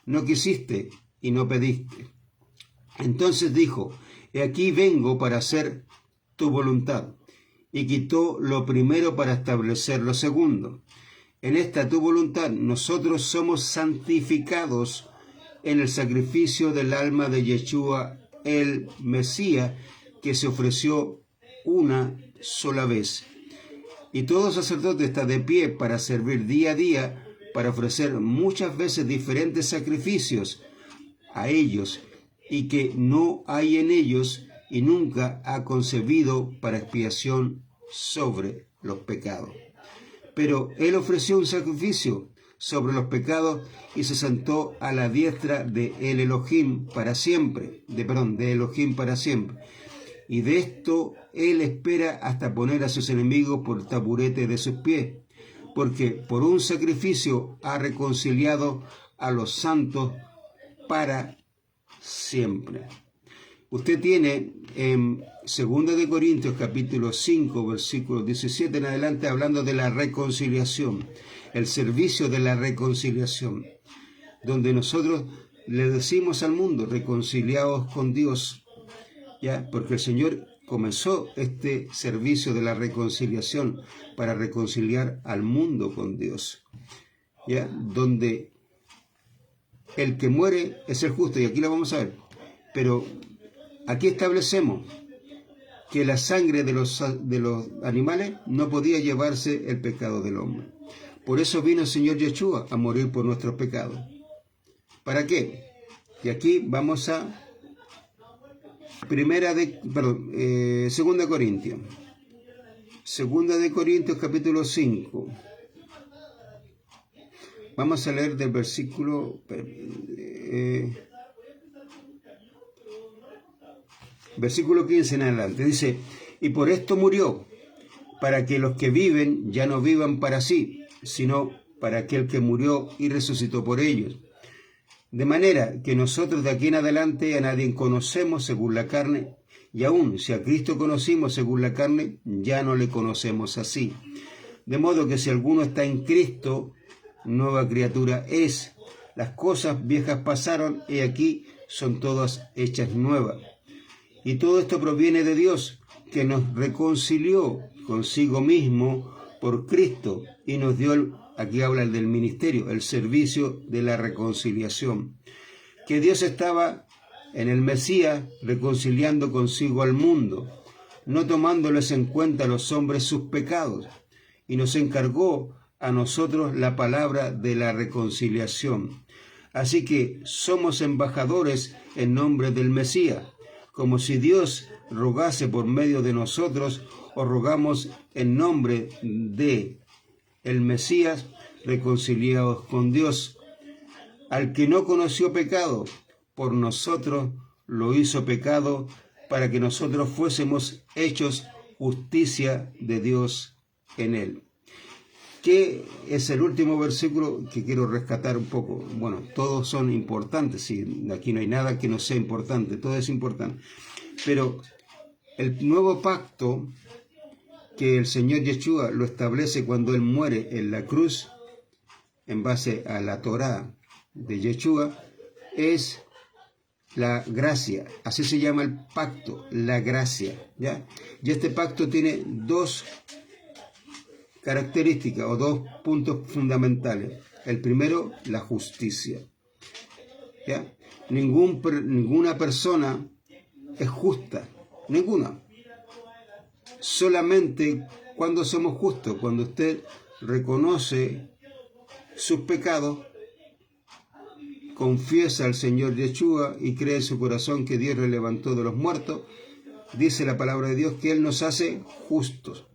no quisiste y no pediste. Entonces dijo, he aquí vengo para hacer tu voluntad. Y quitó lo primero para establecer lo segundo. En esta tu voluntad nosotros somos santificados en el sacrificio del alma de Yeshua, el Mesías, que se ofreció una sola vez. Y todo sacerdote está de pie para servir día a día, para ofrecer muchas veces diferentes sacrificios a ellos, y que no hay en ellos y nunca ha concebido para expiación sobre los pecados. Pero Él ofreció un sacrificio sobre los pecados y se sentó a la diestra de Elohim para siempre, de Elohim para siempre. Y de esto Él espera hasta poner a sus enemigos por taburete de sus pies, porque por un sacrificio ha reconciliado a los santos para siempre. Usted tiene en 2 de Corintios capítulo 5, versículos 17 en adelante, hablando de la reconciliación, el servicio de la reconciliación, donde nosotros le decimos al mundo, reconciliados con Dios, ¿ya? Porque el Señor comenzó este servicio de la reconciliación para reconciliar al mundo con Dios, ¿ya? Donde el que muere es el justo, y aquí lo vamos a ver, pero aquí establecemos que la sangre de los animales no podía llevarse el pecado del hombre. Por eso vino el Señor Yeshua a morir por nuestros pecados. ¿Para qué? Y aquí vamos a 2 de Corintios. 2 de Corintios capítulo 5. Vamos a leer del versículo versículo 15 en adelante. Dice, y por esto murió, para que los que viven ya no vivan para sí, sino para aquel que murió y resucitó por ellos. De manera que nosotros de aquí en adelante a nadie conocemos según la carne, y aún si a Cristo conocimos según la carne, ya no le conocemos así. De modo que si alguno está en Cristo, nueva criatura es. Las cosas viejas pasaron, y aquí son todas hechas nuevas. Y todo esto proviene de Dios, que nos reconcilió consigo mismo por Cristo y nos dio, aquí habla del ministerio, el servicio de la reconciliación. Que Dios estaba en el Mesías reconciliando consigo al mundo, no tomándoles en cuenta a los hombres sus pecados, y nos encargó a nosotros la palabra de la reconciliación. Así que somos embajadores en nombre del Mesías, como si Dios rogase por medio de nosotros, o rogamos en nombre de el Mesías, reconciliados con Dios. Al que no conoció pecado, por nosotros lo hizo pecado, para que nosotros fuésemos hechos justicia de Dios en él. ¿Qué es el último versículo que quiero rescatar un poco? Bueno, todos son importantes, sí, aquí no hay nada que no sea importante, todo es importante. Pero el nuevo pacto que el Señor Yeshua lo establece cuando Él muere en la cruz, en base a la Torá de Yeshua, es la gracia. Así se llama el pacto, la gracia, ¿ya? Y este pacto tiene dos características o dos puntos fundamentales. El primero, la justicia, ¿ya? Ninguna persona es justa, ninguna. Solamente cuando somos justos, cuando usted reconoce sus pecados, confiesa al Señor Yeshua y cree en su corazón que Dios le levantó de los muertos, dice la palabra de Dios que Él nos hace justos.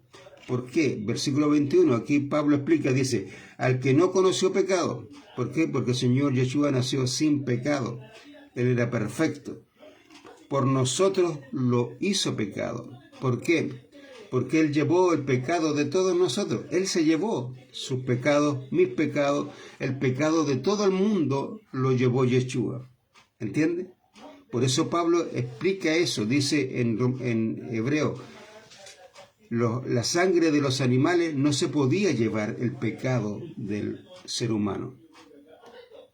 ¿Por qué? Versículo 21, aquí Pablo explica, dice, al que no conoció pecado. ¿Por qué? Porque el Señor Yeshua nació sin pecado. Él era perfecto. Por nosotros lo hizo pecado. ¿Por qué? Porque Él llevó el pecado de todos nosotros. Él se llevó sus pecados, mis pecados, el pecado de todo el mundo lo llevó Yeshua. ¿Entiende? Por eso Pablo explica eso, dice en Hebreo, la sangre de los animales no se podía llevar el pecado del ser humano.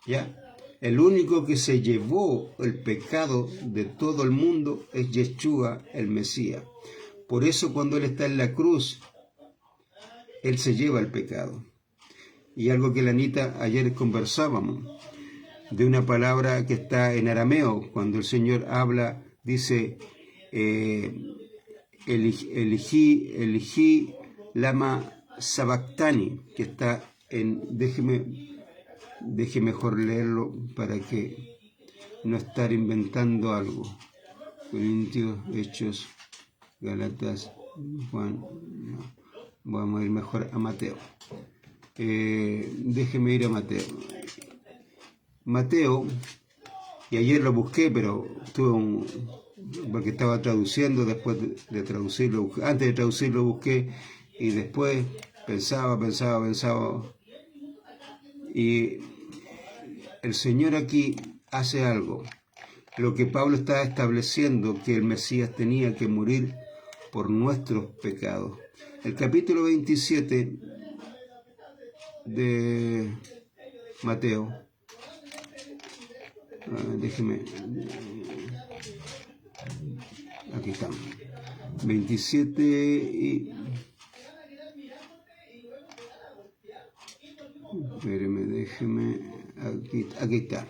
¿Ya? El único que se llevó el pecado de todo el mundo es Yeshua, el Mesías. Por eso cuando Él está en la cruz, Él se lleva el pecado. Y algo que la Anita ayer conversábamos, de una palabra que está en arameo, cuando el Señor habla, dice, elegí lama sabactani, que está en, déjeme mejor leerlo para que no estar inventando algo. Corintios, Hechos, Galatas, Juan, no. Vamos a ir mejor a Mateo. Déjeme ir a Mateo. Mateo, y ayer lo busqué, pero porque estaba traduciendo, después de traducirlo, antes de traducirlo busqué, y después pensaba, y el Señor aquí hace algo. lo que Pablo está estableciendo, que el Mesías tenía que morir por nuestros pecados. El capítulo 27 de Mateo, déjeme, aquí estamos, 27 y... Espéreme, déjeme, aquí está.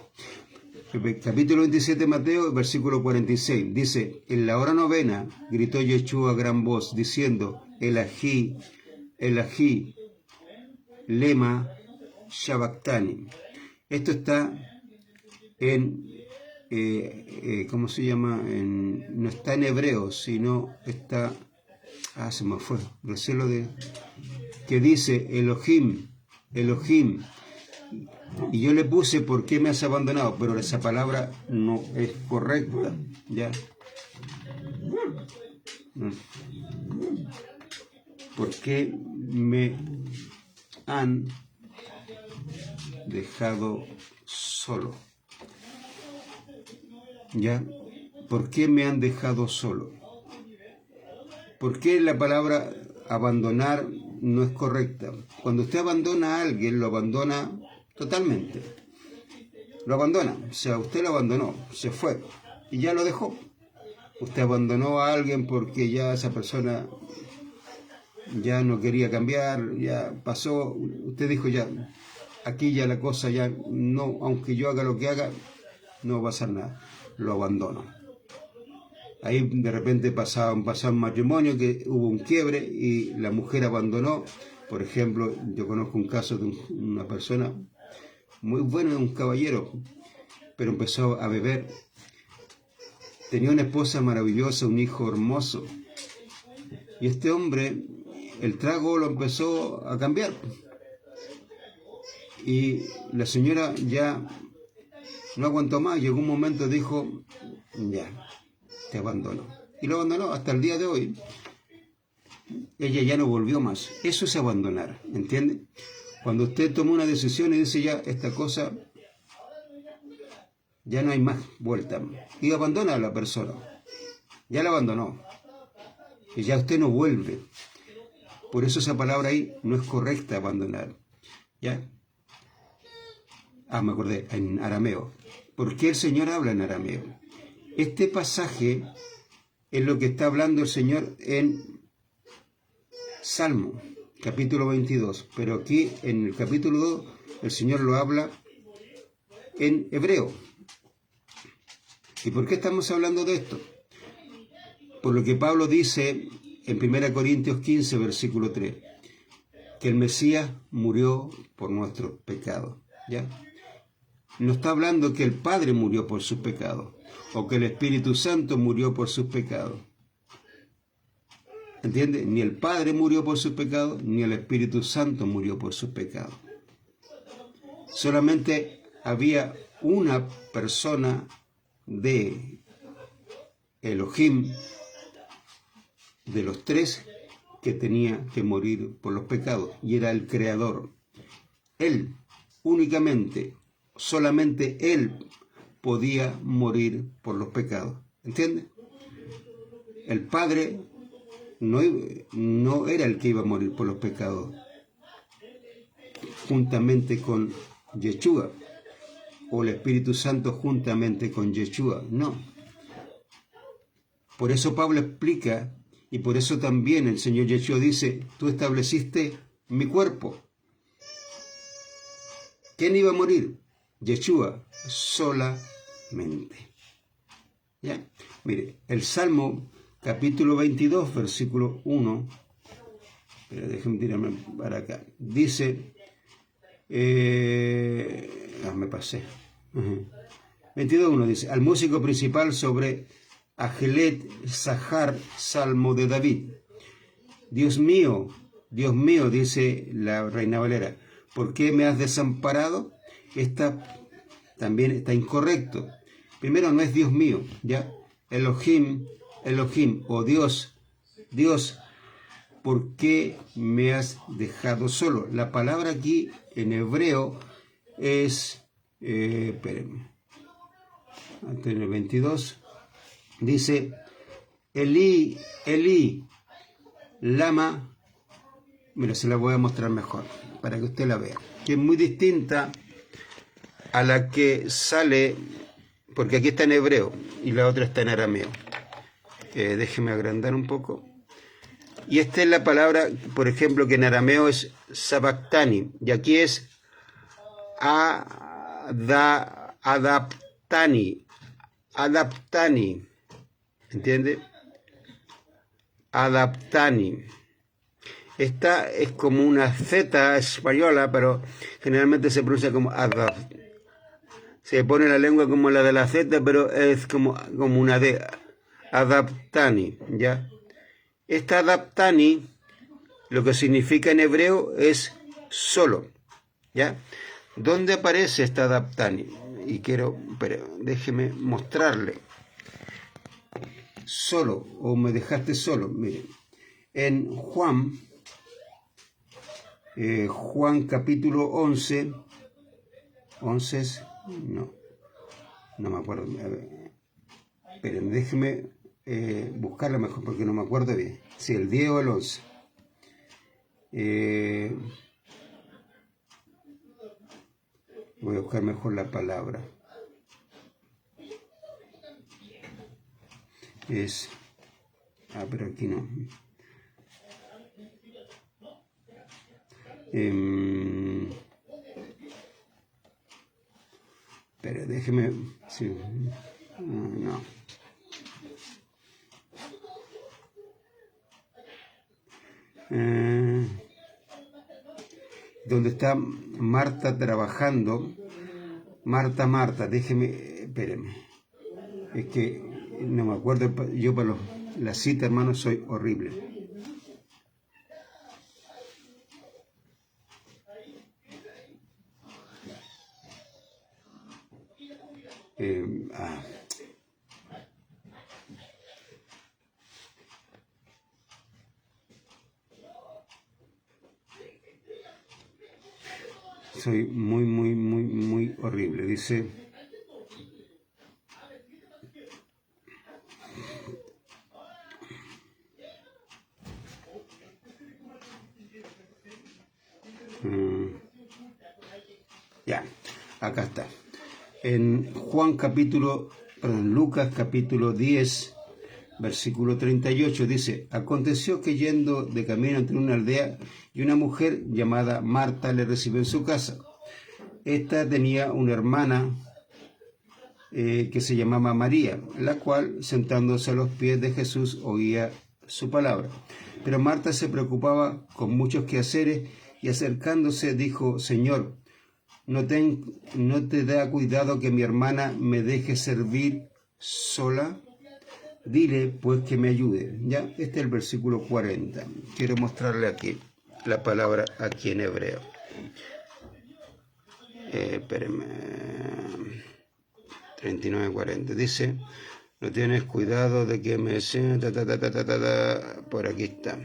Capítulo 27 de Mateo, versículo 46. Dice, en la hora novena gritó Yeshua a gran voz, diciendo, Elahi, Elahi, lema sabactani. Esto está en, ¿cómo se llama? No está en hebreo, sino está, se me fue, recién lo de, que dice, Elohim, Elohim. Y yo le puse, ¿por qué me has abandonado? Pero esa palabra no es correcta, ¿ya? ¿Por qué me han dejado solo? ¿Ya? ¿Por qué me han dejado solo? ¿Por qué la palabra abandonar no es correcta? Cuando usted abandona a alguien, lo abandona totalmente. Lo abandona. O sea, usted lo abandonó, se fue y ya lo dejó. Usted abandonó a alguien porque ya esa persona ya no quería cambiar, ya pasó. Usted dijo ya, aquí ya la cosa ya no, aunque yo haga lo que haga, no va a pasar nada. Lo abandono. Ahí de repente pasaba un matrimonio que hubo un quiebre y la mujer abandonó. Por ejemplo, yo conozco un caso de una persona muy buena, un caballero, pero empezó a beber. Tenía una esposa maravillosa, un hijo hermoso. Y este hombre, el trago lo empezó a cambiar. Y la señora ya no aguantó más. Llegó un momento, dijo, ya, te abandono. Y lo abandonó hasta el día de hoy. Ella ya no volvió más. Eso es abandonar, ¿entiende? Cuando usted toma una decisión y dice ya, esta cosa, ya no hay más vuelta. Y abandona a la persona. Ya la abandonó. Y ya usted no vuelve. Por eso esa palabra ahí no es correcta, abandonar. ¿Ya? Me acordé, en arameo. ¿Por qué el Señor habla en arameo? Este pasaje es lo que está hablando el Señor en Salmo, capítulo 22. Pero aquí, en el capítulo 2, el Señor lo habla en hebreo. ¿Y por qué estamos hablando de esto? Por lo que Pablo dice en 1 Corintios 15, versículo 3, que el Mesías murió por nuestros pecados. ¿Ya? No está hablando que el Padre murió por sus pecados, o que el Espíritu Santo murió por sus pecados. ¿Entiende? Ni el Padre murió por sus pecados, ni el Espíritu Santo murió por sus pecados. Solamente había una persona de Elohim, de los tres, que tenía que morir por los pecados, y era el Creador. Él, únicamente, solamente Él podía morir por los pecados. ¿Entiende? El Padre no era el que iba a morir por los pecados, juntamente con Yeshua, o el Espíritu Santo juntamente con Yeshua. No. Por eso Pablo explica, y por eso también el Señor Yeshua dice, tú estableciste mi cuerpo. ¿Quién iba a morir? Yeshua, solamente. ¿Ya? Mire, el Salmo capítulo 22, versículo 1, pero déjenme tirarme para acá, dice, me pasé, 22.1 dice, al músico principal sobre Ajelet Sahar, Salmo de David. Dios mío, dice la Reina Valera, ¿por qué me has desamparado? También está incorrecto. Primero, no es Dios mío, ¿ya? Elohim, o Dios, ¿por qué me has dejado solo? La palabra aquí en hebreo es, espérenme, en el 22, dice, Elí, Elí, lama, mira, se la voy a mostrar mejor, para que usted la vea, que es muy distinta a la que sale, porque aquí está en hebreo, y la otra está en arameo. Déjeme agrandar un poco. Y esta es la palabra, por ejemplo, que en arameo es sabactani, y aquí es adaptani, adaptani, ¿entiende? Adaptani. Esta es como una Z española, pero generalmente se pronuncia como adapt. Se pone la lengua como la de la Z, pero es como una D. Adaptani, ¿ya? Esta adaptani, lo que significa en hebreo es solo, ¿ya? ¿Dónde aparece esta adaptani? Y quiero, pero déjeme mostrarle. Solo, o me dejaste solo, miren. En Juan capítulo 11, 11, no me acuerdo, a ver, esperen, déjeme buscarla mejor porque no me acuerdo bien, si el 10 o el 11. Voy a buscar mejor la palabra. Es, pero aquí no. Pero déjeme, sí, no. Donde está Marta trabajando, Marta, déjeme, espéreme, es que no me acuerdo, yo para la cita, hermano, soy horrible. Soy muy horrible. Dice, ya, acá está. En Lucas capítulo 10, versículo 38 dice, aconteció que yendo de camino entre una aldea y una mujer llamada Marta le recibió en su casa. Esta tenía una hermana que se llamaba María, la cual, sentándose a los pies de Jesús, oía su palabra. Pero Marta se preocupaba con muchos quehaceres y acercándose dijo, Señor, ¿no te da cuidado que mi hermana me deje servir sola? Dile pues que me ayude. Ya, este es el versículo 40. Quiero mostrarle aquí la palabra aquí en hebreo. Espérenme. 39:40. Dice, no tienes cuidado de que me... Por aquí está.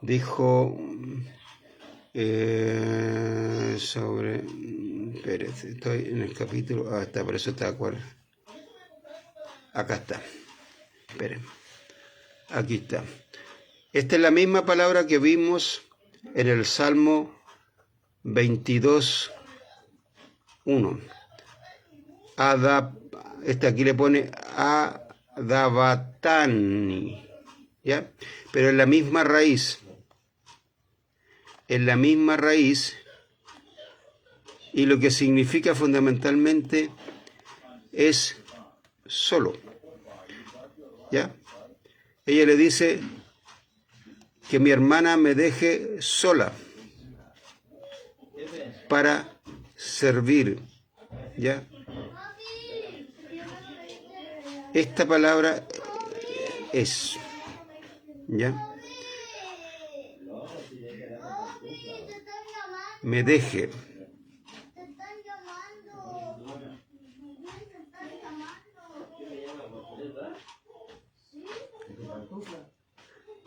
Dijo sobre... Espérate, estoy en el capítulo... Ah, está, por eso está acuerdo. Acá está. Esperen. Aquí está. Esta es la misma palabra que vimos en el Salmo 22:1. Aquí le pone adabatani, ¿ya? Pero en la misma raíz. En la misma raíz. Y lo que significa fundamentalmente es solo. ¿Ya? Ella le dice que mi hermana me deje sola para servir. ¿Ya? Esta palabra es, ¿ya? Me deje.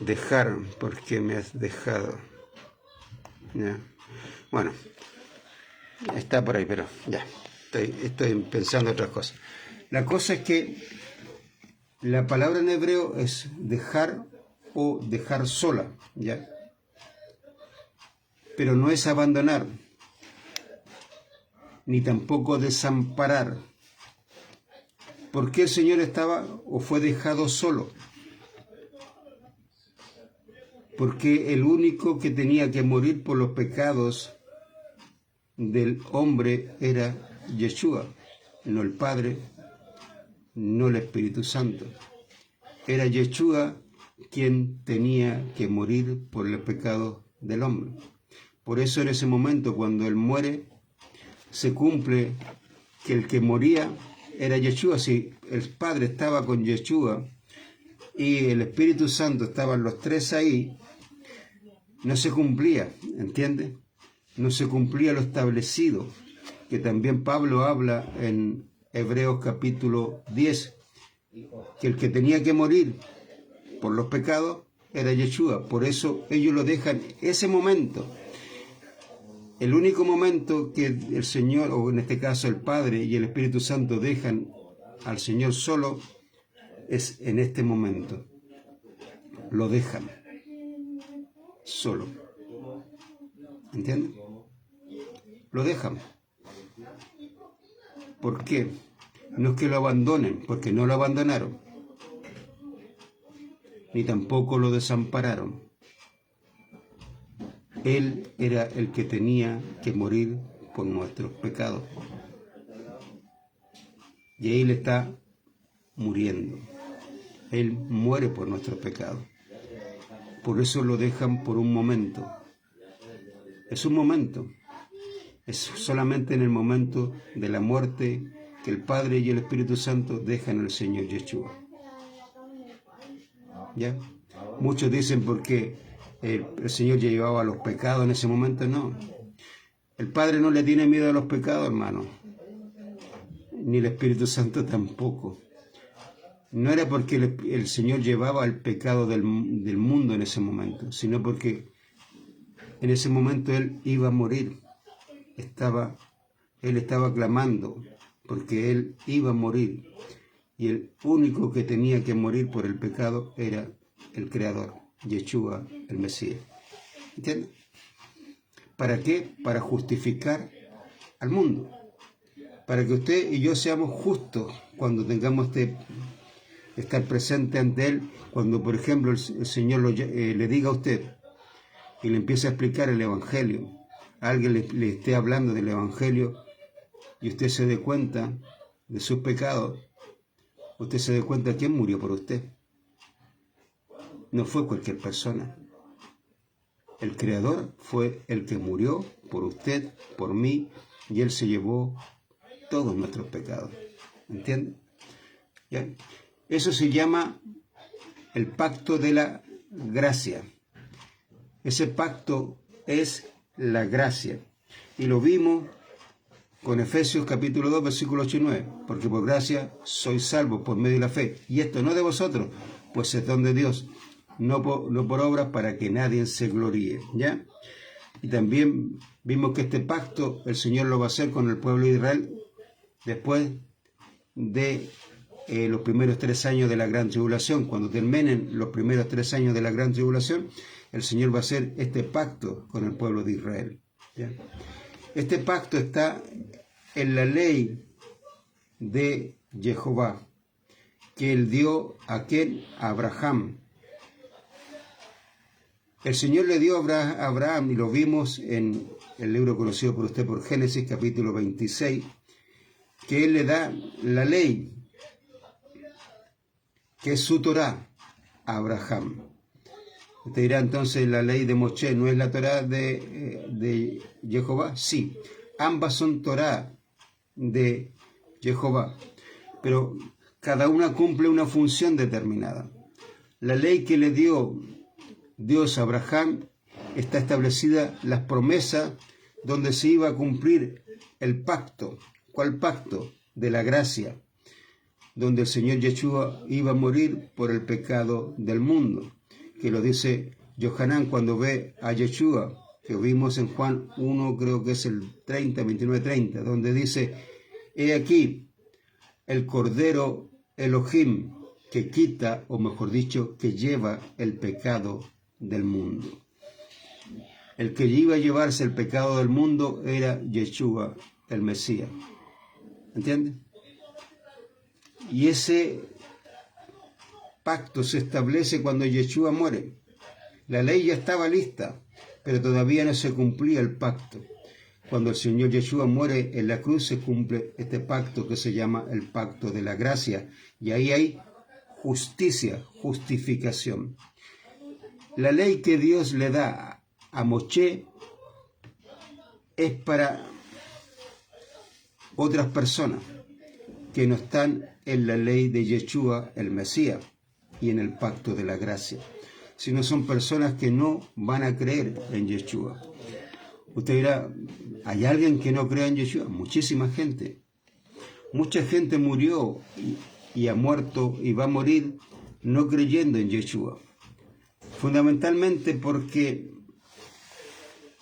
Dejar, porque me has dejado. ¿Ya? Bueno, está por ahí, pero ya. Estoy pensando otras cosas. La cosa es que la palabra en hebreo es dejar o dejar sola, ¿ya? Pero no es abandonar, ni tampoco desamparar. ¿Por qué el Señor estaba o fue dejado solo? Porque el único que tenía que morir por los pecados del hombre era Yeshua, no el Padre, no el Espíritu Santo. Era Yeshua quien tenía que morir por los pecados del hombre. Por eso en ese momento, cuando Él muere, se cumple que el que moría era Yeshua. Si el Padre estaba con Yeshua y el Espíritu Santo estaban los tres ahí, no se cumplía, ¿entiende? No se cumplía lo establecido, que también Pablo habla en Hebreos capítulo 10, que el que tenía que morir por los pecados era Yeshua. Por eso ellos lo dejan ese momento. El único momento que el Señor, o en este caso el Padre y el Espíritu Santo, dejan al Señor solo, es en este momento. Lo dejan solo. ¿Entienden? Lo dejan. ¿Por qué? No es que lo abandonen, porque no lo abandonaron, ni tampoco lo desampararon. Él era el que tenía que morir por nuestros pecados. Y Él está muriendo. Él muere por nuestros pecados. Por eso lo dejan por un momento. Es un momento. Es solamente en el momento de la muerte que el Padre y el Espíritu Santo dejan al Señor Yeshua. ¿Ya? Muchos dicen porque el Señor ya llevaba los pecados en ese momento. No. El Padre no le tiene miedo a los pecados, hermano. Ni el Espíritu Santo tampoco. No era porque el Señor llevaba el pecado del mundo en ese momento, sino porque en ese momento Él iba a morir. Él estaba clamando porque Él iba a morir. Y el único que tenía que morir por el pecado era el Creador, Yeshua, el Mesías. ¿Entienden? ¿Para qué? Para justificar al mundo. Para que usted y yo seamos justos cuando tengamos estar presente ante Él. Cuando, por ejemplo, el Señor le diga a usted y le empiece a explicar el Evangelio, a alguien le esté hablando del Evangelio y usted se dé cuenta de sus pecados, usted se dé cuenta de quién murió por usted. No fue cualquier persona. El Creador fue el que murió por usted, por mí, y Él se llevó todos nuestros pecados. ¿Entiende? ¿Ya? Eso se llama el pacto de la gracia. Ese pacto es la gracia. Y lo vimos con Efesios capítulo 2, versículos 8 y 9. Porque por gracia sois salvos por medio de la fe. Y esto no de vosotros, pues es don de Dios. No por obras para que nadie se gloríe. ¿Ya? Y también vimos que este pacto el Señor lo va a hacer con el pueblo de Israel después de los primeros 3 años de la gran tribulación. Cuando terminen los primeros 3 años de la gran tribulación, el Señor va a hacer este pacto con el pueblo de Israel. ¿Ya? Este pacto está en la ley de Jehová, que Él dio a Abraham. El Señor le dio a Abraham, y lo vimos en el libro conocido por usted por Génesis, capítulo 26, que Él le da la ley, que es su Torá, a Abraham. Usted dirá entonces, la ley de Moshe no es la Torá de Jehová. Sí, ambas son Torá de Jehová, pero cada una cumple una función determinada. La ley que le dio Dios a Abraham está establecida las promesas donde se iba a cumplir el pacto. ¿Cuál pacto? De la gracia, donde el Señor Yeshua iba a morir por el pecado del mundo, que lo dice Yohanan cuando ve a Yeshua, que vimos en Juan 1, creo que es el 30, 29, 30, donde dice He aquí el Cordero Elohim que quita, o mejor dicho, que lleva el pecado del mundo. El que iba a llevarse el pecado del mundo era Yeshua, el Mesías. ¿Entiendes? Y ese pacto se establece cuando Yeshua muere. La ley ya estaba lista, pero todavía no se cumplía el pacto. Cuando el Señor Yeshua muere en la cruz se cumple este pacto que se llama el pacto de la gracia. Y ahí hay justicia, justificación. La ley que Dios le da a Moshe es para otras personas que no están en la ley de Yeshua, el Mesías, y en el pacto de la gracia, sino son personas que no van a creer en Yeshua. Usted dirá, ¿hay alguien que no crea en Yeshua? Muchísima gente. Mucha gente murió y ha muerto y va a morir no creyendo en Yeshua. Fundamentalmente porque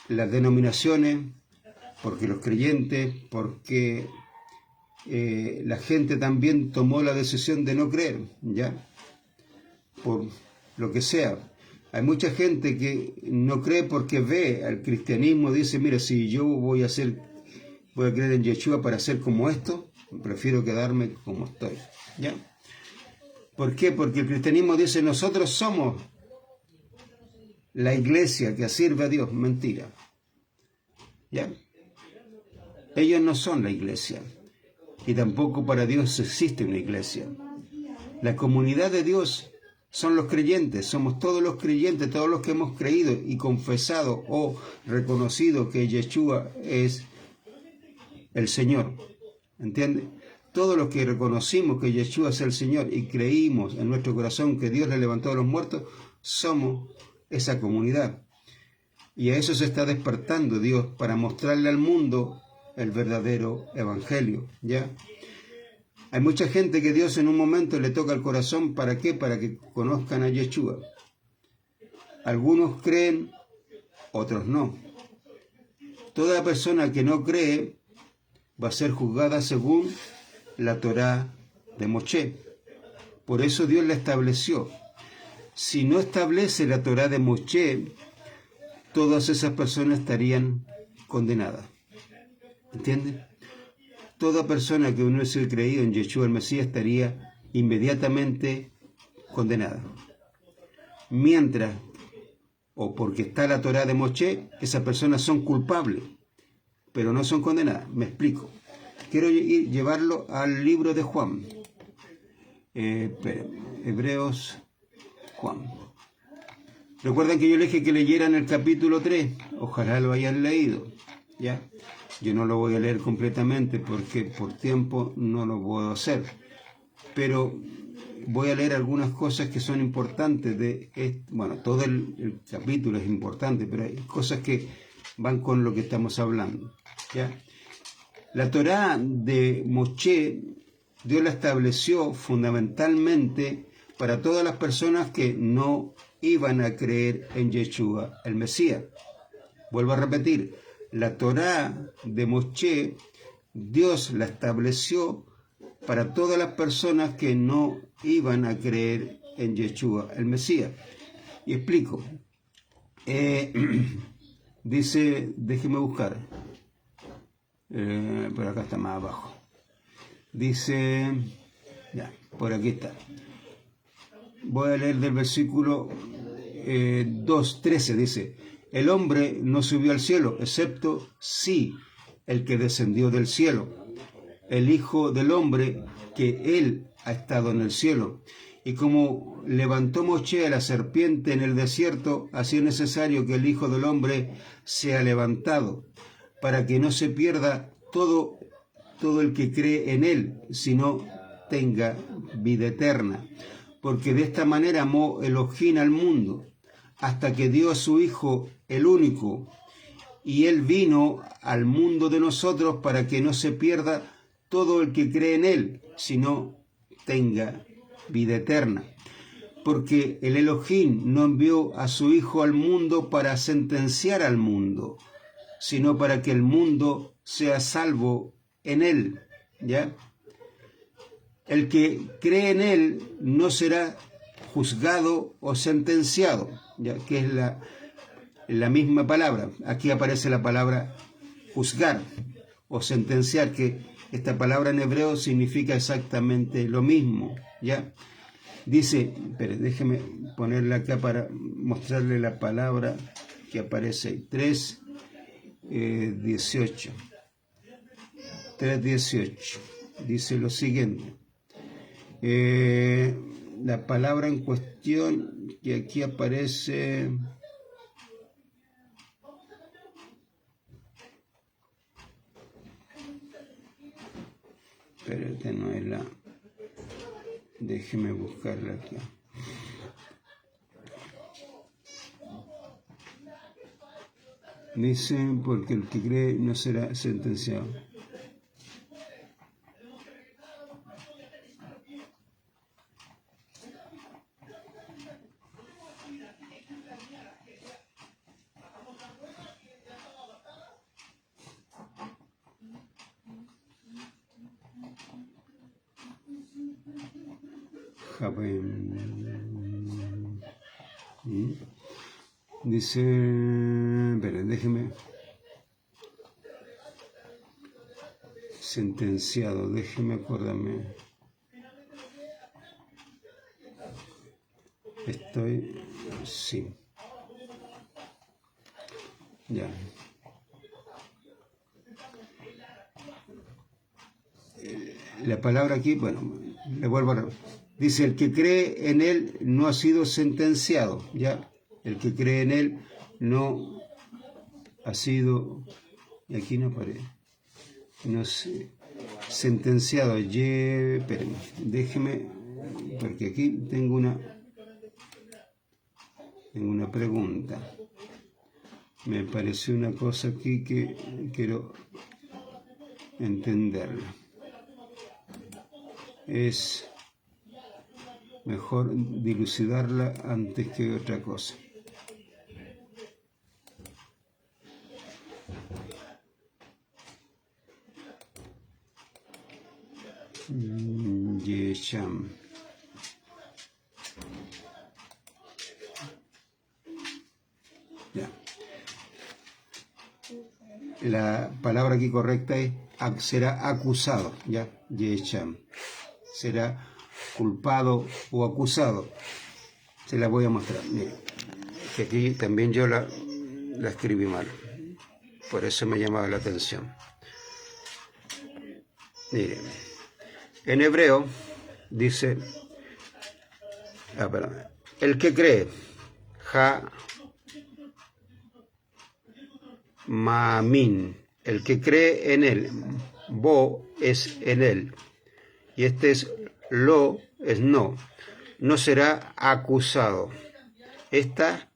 las denominaciones, porque los creyentes, porque la gente también tomó la decisión de no creer, ¿ya? Por lo que sea. Hay mucha gente que no cree porque ve al cristianismo, dice, mira, si yo voy a creer en Yeshua para ser como esto, prefiero quedarme como estoy, ¿ya? ¿Por qué? Porque el cristianismo dice, nosotros somos la iglesia que sirve a Dios. Mentira, ¿ya? Ellos no son la iglesia, y tampoco para Dios existe una iglesia. La comunidad de Dios son los creyentes, somos todos los creyentes, todos los que hemos creído y confesado o reconocido que Yeshua es el Señor. ¿Entiende? Todos los que reconocimos que Yeshua es el Señor y creímos en nuestro corazón que Dios le levantó a los muertos, somos esa comunidad. Y a eso se está despertando Dios para mostrarle al mundo el verdadero evangelio, ¿ya? Hay mucha gente que Dios en un momento le toca el corazón. ¿Para qué? Para que conozcan a Yeshua. Algunos creen, otros no. Toda persona que no cree va a ser juzgada según la Torá de Moshe. Por eso Dios la estableció. Si no establece la Torá de Moshe, todas esas personas estarían condenadas. ¿Entiendes? Toda persona que no hubiese creído en Yeshua el Mesías estaría inmediatamente condenada. Mientras, o porque está la Torá de Moshe, esas personas son culpables, pero no son condenadas. Me explico. Quiero llevarlo al libro de Juan. Hebreos, Juan. Recuerdan que yo les dije que leyeran el capítulo 3. Ojalá lo hayan leído, ¿ya? Yo no lo voy a leer completamente porque por tiempo no lo puedo hacer, pero voy a leer algunas cosas que son importantes. Bueno, todo el capítulo es importante, pero hay cosas que van con lo que estamos hablando, ¿ya? La Torá de Moshe, Dios la estableció fundamentalmente para todas las personas que no iban a creer en Yeshua, el Mesías. Vuelvo a repetir, la Torá de Moshe, Dios la estableció para todas las personas que no iban a creer en Yeshua, el Mesías. Y explico. Dice, déjeme buscar. Por acá está más abajo. Dice, ya, por aquí está. Voy a leer del versículo 2:13, dice: el hombre no subió al cielo, excepto sí el que descendió del cielo, el Hijo del Hombre, que él ha estado en el cielo. Y como levantó Moshe a la serpiente en el desierto, así es necesario que el Hijo del Hombre sea levantado, para que no se pierda todo el que cree en él, sino tenga vida eterna. Porque de esta manera amó Elohim al mundo, hasta que dio a su Hijo el único, y él vino al mundo de nosotros para que no se pierda todo el que cree en él, sino tenga vida eterna. Porque el Elohim no envió a su Hijo al mundo para sentenciar al mundo, sino para que el mundo sea salvo en él. ¿ya? El que cree en él no será juzgado o sentenciado, ¿ya? Que es la misma palabra. Aquí aparece la palabra juzgar o sentenciar, que esta palabra en hebreo significa exactamente lo mismo, ¿ya? Dice, pero déjeme ponerla acá para mostrarle la palabra que aparece, 3:18. 3:18. Dice lo siguiente. La palabra en cuestión que aquí aparece... Pero esta no es la... Déjeme buscarla aquí. Dice, porque el que cree no será sentenciado. Dice, esperen, déjeme. Sentenciado, déjeme acordarme. Sí. Ya. La palabra aquí, bueno, le vuelvo a repetir. Dice, el que cree en él no ha sido sentenciado, ¿ya? El que cree en él no ha sido, y aquí no aparece, no sé, sentenciado. Espérenme, déjeme, porque aquí tengo una pregunta. Me pareció una cosa aquí que quiero entenderla. Es mejor dilucidarla antes que otra cosa. Yesham. Ya. La palabra aquí correcta es será acusado, ¿ya? Yesham. Será culpado o acusado. Se la voy a mostrar. Mire, que aquí también yo la escribí mal. Por eso me llamaba la atención. Mire, en hebreo dice, el que cree, Maamin, el que cree en él, Bo es en él, y este es Lo, es no será acusado. Esta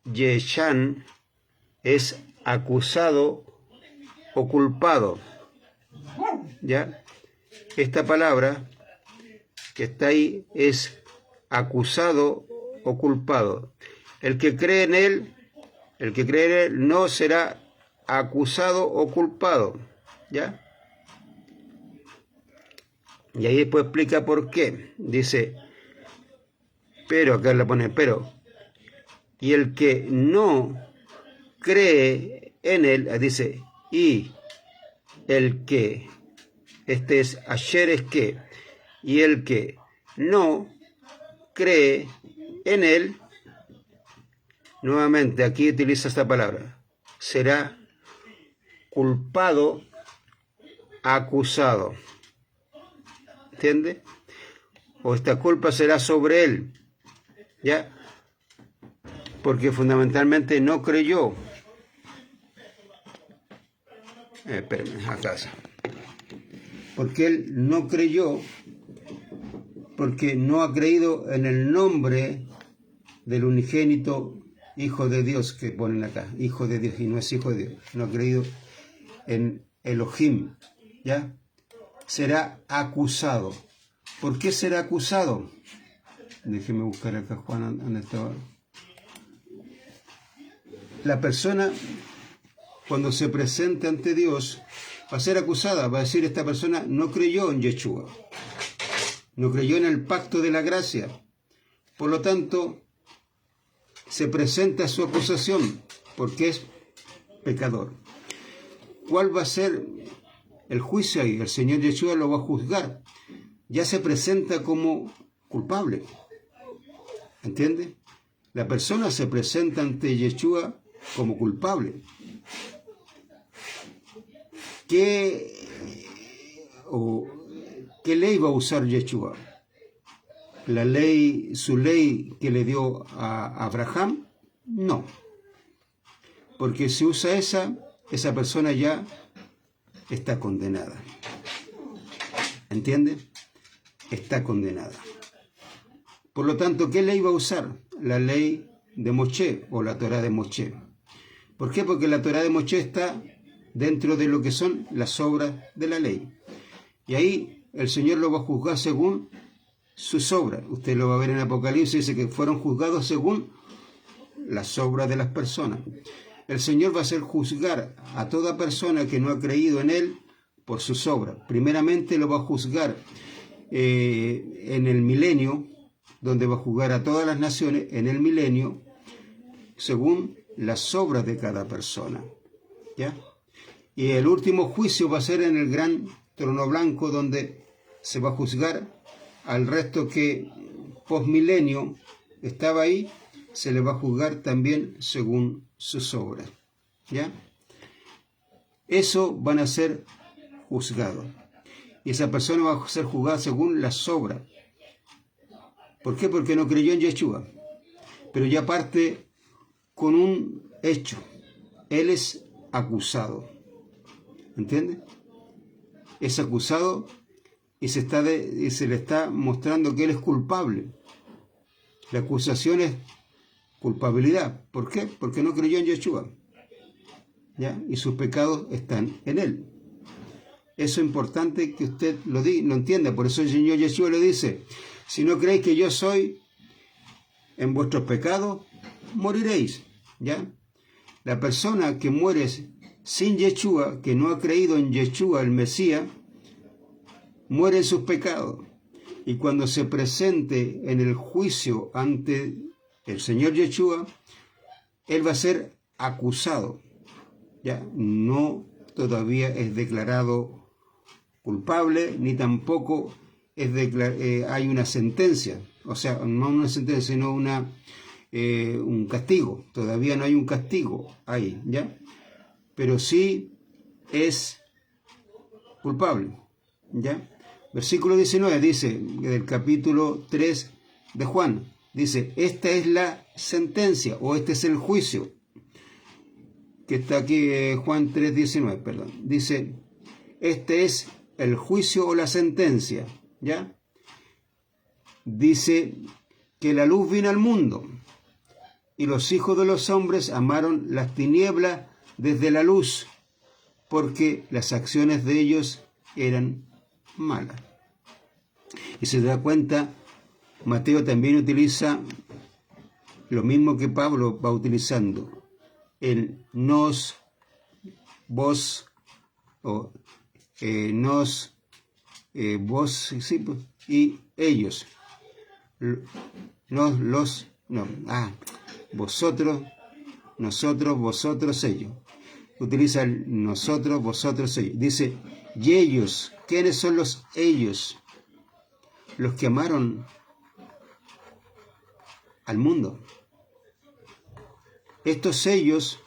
Yeshan es acusado o culpado, ¿ya? Esta palabra que está ahí es acusado o culpado. El que cree en él no será acusado o culpado, ¿ya? Y ahí después explica por qué. Dice, pero, acá le pone pero, y el que no cree en él, dice, y el que, este es ayer es que, y el que no cree en él, nuevamente aquí utiliza esta palabra, será culpado, acusado. ¿Entiende? O esta culpa será sobre él, ¿ya? Porque fundamentalmente no creyó. Espérenme, acá. Porque él no creyó, porque no ha creído en el nombre del unigénito Hijo de Dios que ponen acá, Hijo de Dios, y no es Hijo de Dios, no ha creído en Elohim, ¿ya? Será acusado. ¿Por qué será acusado? Déjeme buscar acá, Juan, donde estaba. La persona cuando se presente ante Dios, va a ser acusada, va a decir: esta persona no creyó en Yeshua, no creyó en el pacto de la gracia. Por lo tanto, se presenta su acusación, porque es pecador. ¿Cuál va a ser el juicio ahí? El Señor Yeshua lo va a juzgar. Ya se presenta como culpable. ¿Entiende? La persona se presenta ante Yeshua como culpable. ¿Qué ley va a usar Yeshua? ¿La ley, su ley que le dio a Abraham? No. Porque si usa esa persona ya está condenada. ¿Entiende? Está condenada. Por lo tanto, ¿qué ley va a usar? La ley de Moshe o la Torá de Moshe. ¿Por qué? Porque la Torá de Moshe está dentro de lo que son las obras de la ley. Y ahí el Señor lo va a juzgar según sus obras. Usted lo va a ver en Apocalipsis, dice que fueron juzgados según las obras de las personas. El Señor va a hacer juzgar a toda persona que no ha creído en Él por sus obras. Primeramente lo va a juzgar en el milenio, donde va a juzgar a todas las naciones en el milenio, según las obras de cada persona. ¿Ya? Y el último juicio va a ser en el gran trono blanco, donde se va a juzgar al resto que posmilenio estaba ahí, se le va a juzgar también según sus obras. ¿Ya? Eso van a ser juzgados. Y esa persona va a ser juzgada según las obras. ¿Por qué? Porque no creyó en Yeshua. Pero ya parte con un hecho. Él es acusado. ¿Entiende? Es acusado y se le está mostrando que él es culpable. La acusación es culpabilidad. ¿Por qué? Porque no creyó en Yeshua. ¿Ya? Y sus pecados están en él. Eso es importante que usted lo entienda. Por eso el Señor Yeshua le dice: si no creéis que yo soy, en vuestros pecados moriréis. ¿Ya? La persona que muere sin Yeshua, que no ha creído en Yeshua, el Mesías, muere en sus pecados. Y cuando se presente en el juicio ante el Señor Yeshua, él va a ser acusado. ¿Ya? No todavía es declarado culpable, ni tampoco hay una sentencia. O sea, no una sentencia, sino un castigo. Todavía no hay un castigo ahí, ¿ya? Pero sí es culpable, ¿ya? Versículo 19 dice, del capítulo 3 de Juan, dice: esta es la sentencia, o este es el juicio, que está aquí, Juan 3:19, perdón. Dice: este es el juicio o la sentencia, ¿ya? Dice que la luz vino al mundo, y los hijos de los hombres amaron las tinieblas desde la luz, porque las acciones de ellos eran malas. Y se da cuenta, Mateo también utiliza lo mismo que Pablo va utilizando, el nos, vos, o nos, vos, sí, y ellos. Vosotros, nosotros, vosotros, ellos. Utiliza el nosotros, vosotros, ellos. Dice: y ellos. ¿Quiénes son los ellos? Los que amaron al mundo. Estos ellos,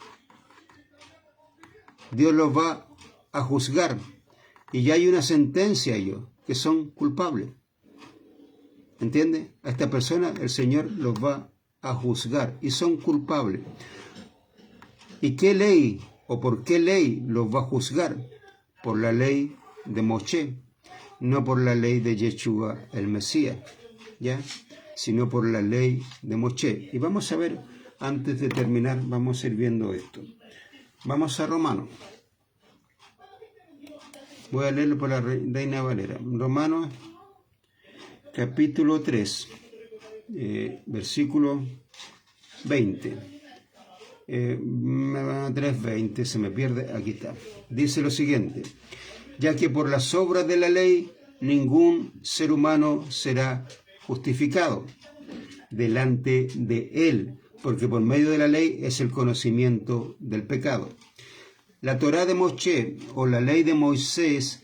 Dios los va a juzgar. Y ya hay una sentencia a ellos, que son culpables. ¿Entiende? A esta persona el Señor los va a juzgar y son culpables. ¿Y qué ley o por qué ley los va a juzgar? Por la ley de Moshe, no por la ley de Yeshua el Mesías, ¿ya? Sino por la ley de Moshe. Y vamos a ver, antes de terminar, vamos a ir viendo esto. Vamos a Romanos. Voy a leerlo por la Reina Valera. Romanos capítulo 3, versículo 20. 3:20, se me pierde, aquí está. Dice lo siguiente: ya que por las obras de la ley ningún ser humano será justificado delante de él, porque por medio de la ley es el conocimiento del pecado. La Torá de Moshe o la ley de Moisés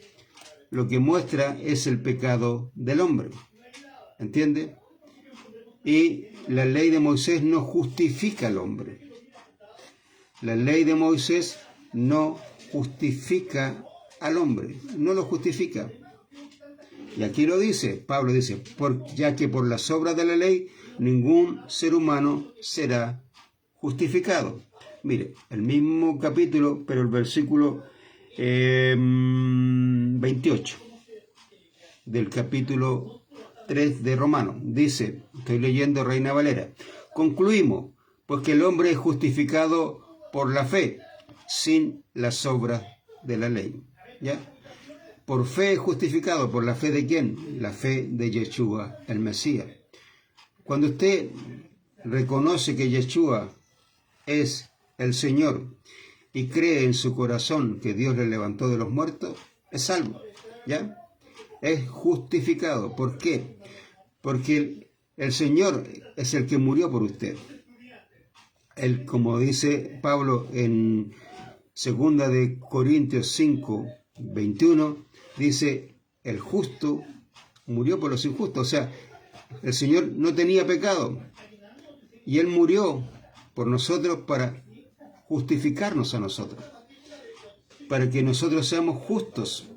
lo que muestra es el pecado del hombre, ¿entiende? Y la ley de Moisés no justifica al hombre. La ley de Moisés no justifica al hombre, no lo justifica. Y aquí lo dice, Pablo dice, ya que por las obras de la ley ningún ser humano será justificado. Mire, el mismo capítulo, pero el versículo 28 del capítulo 3 de Romanos. Dice, estoy leyendo Reina Valera: concluimos, pues que el hombre es justificado por la fe, sin las obras de la ley. ¿Ya? Por fe es justificado. ¿Por la fe de quién? La fe de Yeshua, el Mesías. Cuando usted reconoce que Yeshua es el Señor y cree en su corazón que Dios le levantó de los muertos, es salvo, ¿ya? Es justificado. ¿Por qué? Porque el Señor es el que murió por usted. Él, como dice Pablo en 2 de Corintios 5:21, dice, el justo murió por los injustos. O sea, el Señor no tenía pecado y Él murió por nosotros para justificarnos a nosotros, para que nosotros seamos justos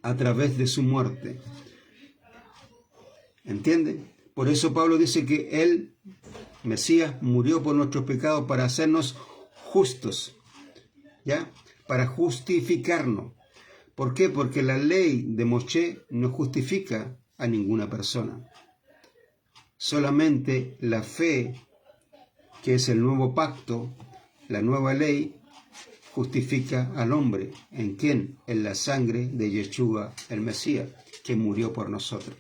a través de su muerte. ¿Entiende? Por eso Pablo dice que Él, Mesías, murió por nuestros pecados para hacernos justos, ¿ya? Para justificarnos. ¿Por qué? Porque la ley de Moshe no justifica a ninguna persona. Solamente la fe, que es el nuevo pacto, la nueva ley, justifica al hombre. ¿En quién? En la sangre de Yeshua, el Mesías, que murió por nosotros.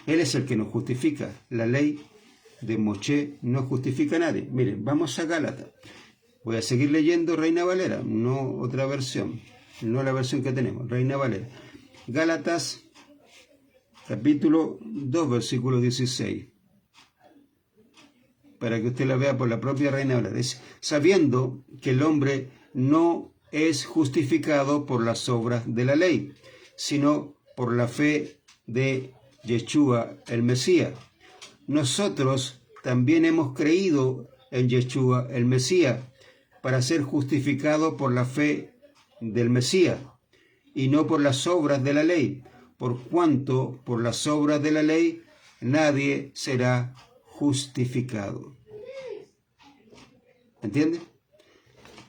Él es el que nos justifica. La ley de Moshe no justifica a nadie. Miren, vamos a Gálatas. Voy a seguir leyendo Reina Valera, no otra versión, no la versión que tenemos, Reina Valera. Gálatas, capítulo 2, versículo 16. Para que usted la vea por la propia Reina Valera. Dice, sabiendo que el hombre no es justificado por las obras de la ley, sino por la fe de Yeshua, el Mesías. Nosotros también hemos creído en Yeshua, el Mesías, para ser justificado por la fe del Mesías, y no por las obras de la ley, por cuanto por las obras de la ley nadie será justificado. ¿Entiende?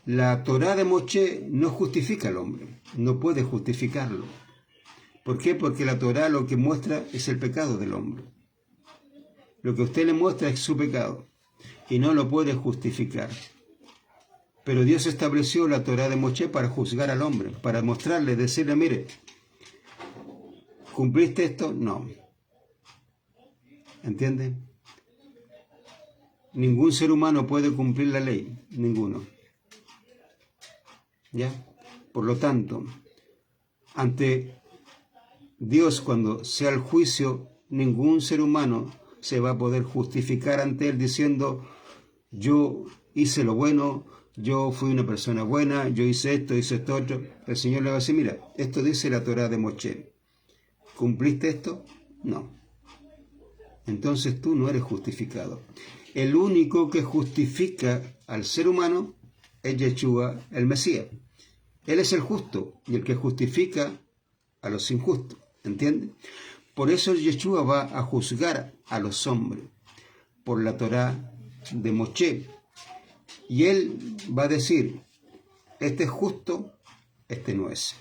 La Torá de Moshe no justifica al hombre, no puede justificarlo. ¿Por qué? Porque la Torá lo que muestra es el pecado del hombre. Lo que usted le muestra es su pecado y no lo puede justificar. Pero Dios estableció la Torá de Moshe para juzgar al hombre, para mostrarle, decirle, mire, ¿cumpliste esto? No. ¿Entiende? Ningún ser humano puede cumplir la ley, ninguno. ¿Ya? Por lo tanto, ante Dios, cuando sea el juicio, ningún ser humano se va a poder justificar ante Él diciendo, yo hice lo bueno, yo fui una persona buena, yo hice esto otro. El Señor le va a decir, mira, esto dice la Torá de Moshe. ¿Cumpliste esto? No. Entonces tú no eres justificado. El único que justifica al ser humano es Yeshua, el Mesías. Él es el justo y el que justifica a los injustos. ¿Entiende? Por eso Yeshua va a juzgar a los hombres por la Torá de Moshe. Y él va a decir, este es justo, este no es.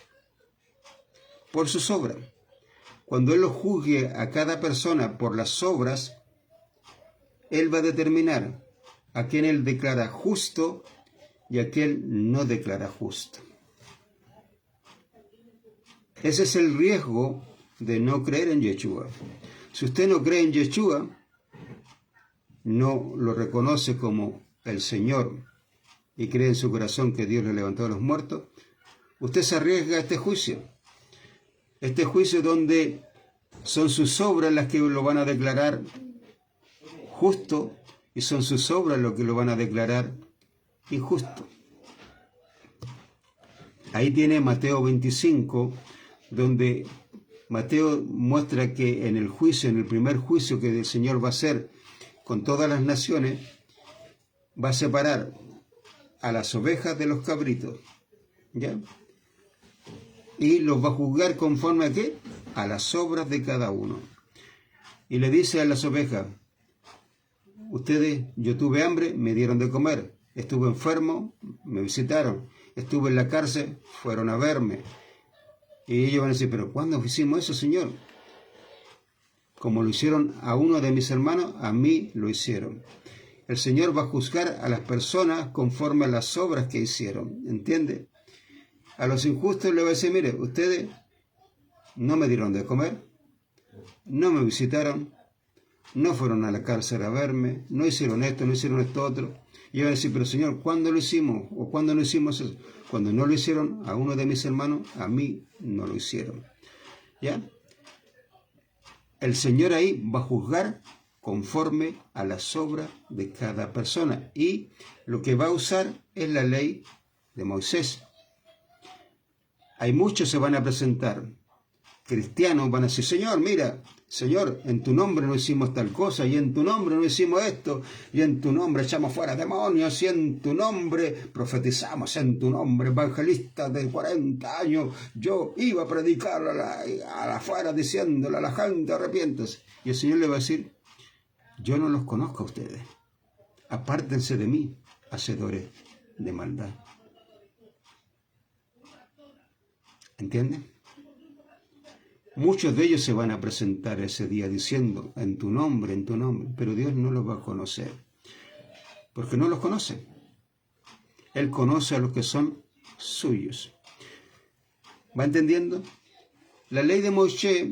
Por sus obras. Cuando él lo juzgue a cada persona por las obras, él va a determinar a quién él declara justo y a quién no declara justo. Ese es el riesgo de no creer en Yeshua. Si usted no cree en Yeshua, no lo reconoce como el Señor y cree en su corazón que Dios le levantó de los muertos, usted se arriesga a este juicio. Este juicio donde son sus obras las que lo van a declarar justo y son sus obras lo que lo van a declarar injusto. Ahí tiene Mateo 25, donde Mateo muestra que en el juicio, en el primer juicio que el Señor va a hacer con todas las naciones, va a separar a las ovejas de los cabritos, ¿ya? Y los va a juzgar conforme a ¿qué? A las obras de cada uno. Y le dice a las ovejas, ustedes, yo tuve hambre, me dieron de comer, estuve enfermo, me visitaron, estuve en la cárcel, fueron a verme. Y ellos van a decir, pero ¿cuándo hicimos eso, Señor? Como lo hicieron a uno de mis hermanos, a mí lo hicieron. El Señor va a juzgar a las personas conforme a las obras que hicieron, ¿entiende? A los injustos le va a decir, mire, ustedes no me dieron de comer, no me visitaron, no fueron a la cárcel a verme, no hicieron esto, no hicieron esto otro. Y va a decir, pero Señor, ¿cuándo lo hicimos? ¿O cuándo no hicimos eso? Cuando no lo hicieron a uno de mis hermanos, a mí no lo hicieron. ¿Ya? El Señor ahí va a juzgar conforme a las obras de cada persona. Y lo que va a usar es la ley de Moisés. Hay muchos que se van a presentar, cristianos van a decir, Señor, mira, Señor, en tu nombre no hicimos tal cosa, y en tu nombre no hicimos esto, y en tu nombre echamos fuera demonios, y en tu nombre profetizamos, en tu nombre, evangelista de 40 años, yo iba a predicar a la afuera diciéndole a la gente, arrepiéntase. Y el Señor le va a decir, yo no los conozco a ustedes, apártense de mí, hacedores de maldad. ¿Entienden? Muchos de ellos se van a presentar ese día diciendo, en tu nombre, pero Dios no los va a conocer, porque no los conoce. Él conoce a los que son suyos. ¿Va entendiendo? La ley de Moisés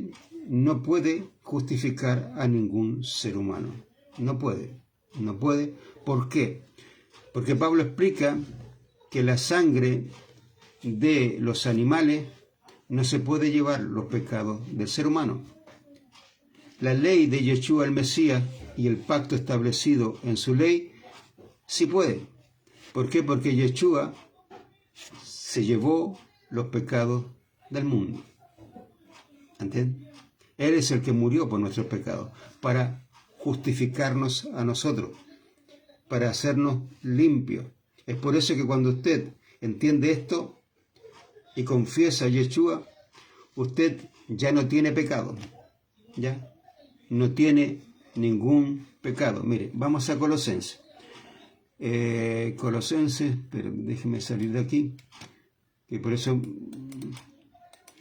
no puede justificar a ningún ser humano. No puede. ¿Por qué? Porque Pablo explica que la sangre de los animales no se puede llevar los pecados del ser humano. La ley de Yeshua el Mesías y el pacto establecido en su ley sí puede. ¿Por qué? Porque Yeshua se llevó los pecados del mundo. ¿Entienden? Él es el que murió por nuestros pecados, para justificarnos a nosotros, para hacernos limpios. Es por eso que cuando usted entiende esto, y confiesa a Yeshua, usted ya no tiene pecado, ya no tiene ningún pecado. Mire, vamos a Colosenses. Colosenses, pero déjeme salir de aquí, que por eso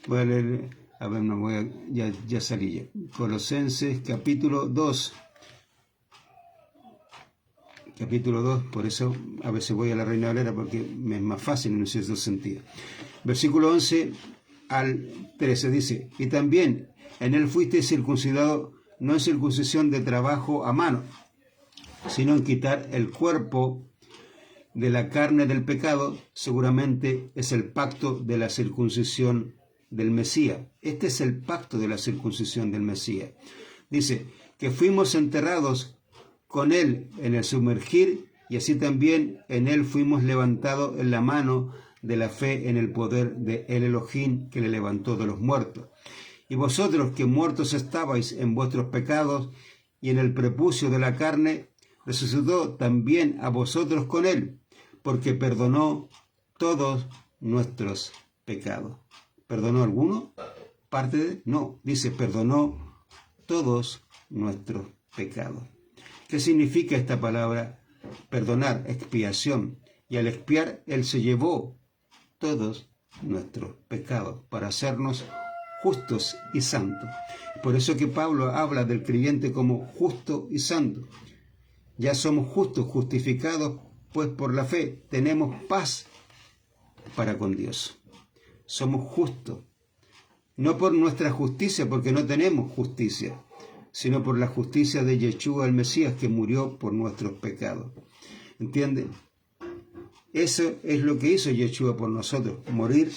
voy a leer, a ver, no voy a, ya salí ya. Colosenses capítulo 2. Capítulo 2, por eso a veces voy a la Reina Valera porque me es más fácil en un cierto sentido. Versículo 11 al 13 dice, y también en él fuiste circuncidado, no en circuncisión de trabajo a mano, sino en quitar el cuerpo de la carne del pecado, seguramente es el pacto de la circuncisión del Mesías. Este es el pacto de la circuncisión del Mesías. Dice, que fuimos enterrados con él en el sumergir, y así también en él fuimos levantados en la mano de la fe en el poder de el Elohim que le levantó de los muertos. Y vosotros que muertos estabais en vuestros pecados y en el prepucio de la carne, resucitó también a vosotros con él, porque perdonó todos nuestros pecados. ¿Perdonó alguno? ¿Parte de? No, dice perdonó todos nuestros pecados. ¿Qué significa esta palabra? Perdonar, expiación. Y al expiar, él se llevó todos nuestros pecados para hacernos justos y santos. Por eso que Pablo habla del creyente como justo y santo. Ya somos justos, justificados, pues por la fe tenemos paz para con Dios. Somos justos, no por nuestra justicia, porque no tenemos justicia, sino por la justicia de Yeshua el Mesías, que murió por nuestros pecados. ¿Entienden? Eso es lo que hizo Yeshua por nosotros, morir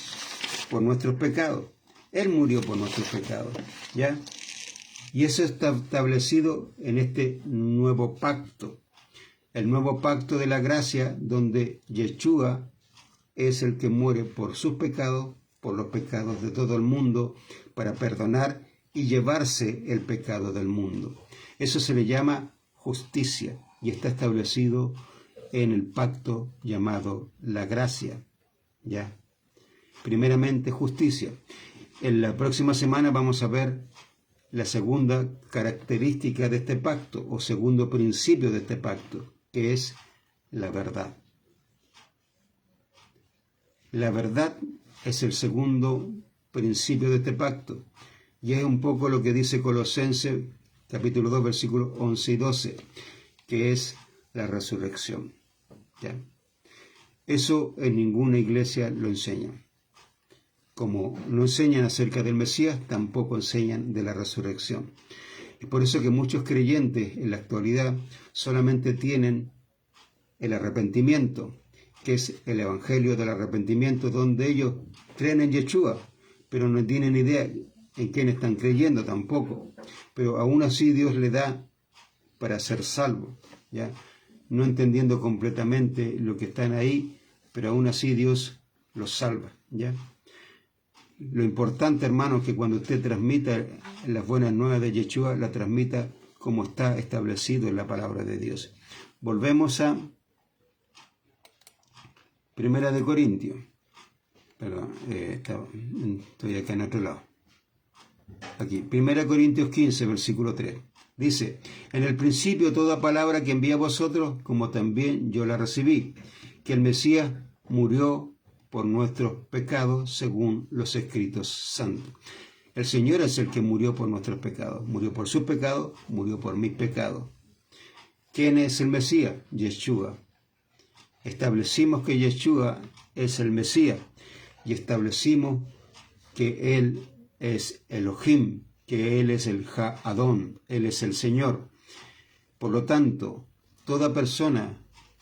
por nuestros pecados. Él murió por nuestros pecados, ¿ya? Y eso está establecido en este nuevo pacto. El nuevo pacto de la gracia, donde Yeshua es el que muere por sus pecados, por los pecados de todo el mundo, para perdonar y llevarse el pecado del mundo. Eso se le llama justicia y está establecido en el pacto llamado la gracia, ¿ya? Primeramente, justicia. En la próxima semana vamos a ver la segunda característica de este pacto, o segundo principio de este pacto, que es la verdad. La verdad es el segundo principio de este pacto, y es un poco lo que dice Colosenses capítulo 2, versículos 11 y 12, que es la resurrección, ¿ya? Eso en ninguna iglesia lo enseña. Como no enseñan acerca del Mesías, tampoco enseñan de la resurrección. Es por eso que muchos creyentes en la actualidad solamente tienen el arrepentimiento, que es el evangelio del arrepentimiento, donde ellos creen en Yeshua, pero no tienen idea en quién están creyendo tampoco. Pero aún así Dios le da para ser salvo, ¿ya? No entendiendo completamente lo que están ahí, pero aún así Dios los salva, ¿ya? Lo importante, hermano, es que cuando usted transmita las buenas nuevas de Yeshua, la transmita como está establecido en la palabra de Dios. Volvemos a Primera de Corintios. Perdón, estoy acá en otro lado. Aquí, 1 Corintios 15, versículo 3. Dice: en el principio toda palabra que envié a vosotros, como también yo la recibí, que el Mesías murió por nuestros pecados según los escritos santos. El Señor es el que murió por nuestros pecados. Murió por sus pecados, murió por mis pecados. ¿Quién es el Mesías? Yeshua. Establecimos que Yeshua es el Mesías y establecimos que Él es Elohim, que Él es el Ha-Adón, Él es el Señor. Por lo tanto, toda persona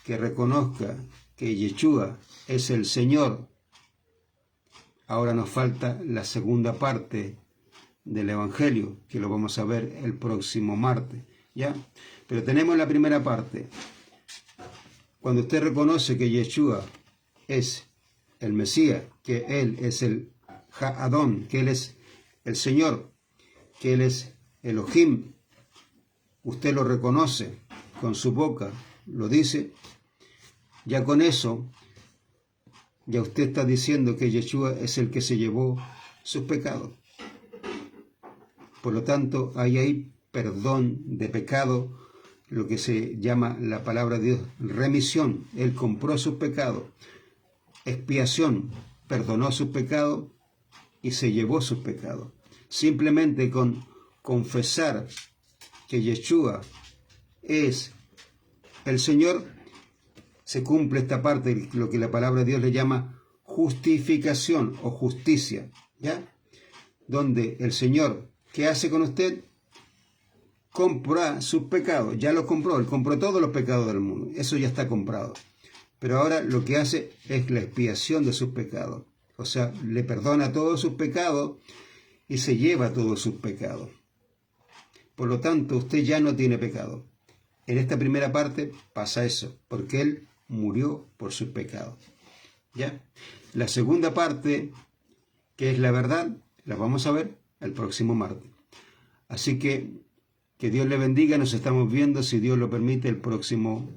que reconozca que Yeshua es el Señor, ahora nos falta la segunda parte del Evangelio, que lo vamos a ver el próximo martes, ¿ya? Pero tenemos la primera parte. Cuando usted reconoce que Yeshua es el Mesías, que Él es el Ha-Adón, que Él es el Señor, que Él es Elohim, usted lo reconoce con su boca, lo dice, ya con eso, ya usted está diciendo que Yeshua es el que se llevó sus pecados. Por lo tanto, hay perdón de pecado, lo que se llama la palabra de Dios, remisión. Él compró sus pecados. Expiación, perdonó sus pecados y se llevó sus pecados. Simplemente con confesar que Yeshua es el Señor, se cumple esta parte, lo que la palabra de Dios le llama justificación o justicia, ¿ya? Donde el Señor, ¿qué hace con usted? Compra sus pecados, ya los compró, Él compró todos los pecados del mundo, eso ya está comprado. Pero ahora lo que hace es la expiación de sus pecados, o sea, le perdona todos sus pecados y se lleva todos sus pecados. Por lo tanto, usted ya no tiene pecado. En esta primera parte pasa eso, porque Él murió por sus pecados, ¿ya? La segunda parte, que es la verdad, la vamos a ver el próximo martes. Así que Dios le bendiga. Nos estamos viendo, si Dios lo permite, el próximo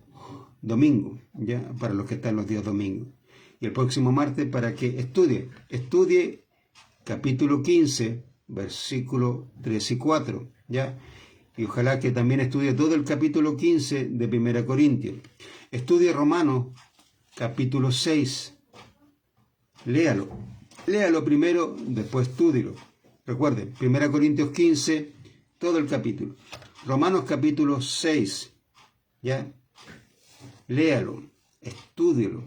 domingo, ¿ya? Para los que están los días domingos. Y el próximo martes para que estudie capítulo 15, versículos 3 y 4, ¿ya? Y ojalá que también estudie todo el capítulo 15 de 1 Corintios. Estudie Romanos, capítulo 6. Léalo primero, después estúdielo. Recuerden, 1 Corintios 15, todo el capítulo. Romanos capítulo 6, ¿ya? Léalo, estúdielo.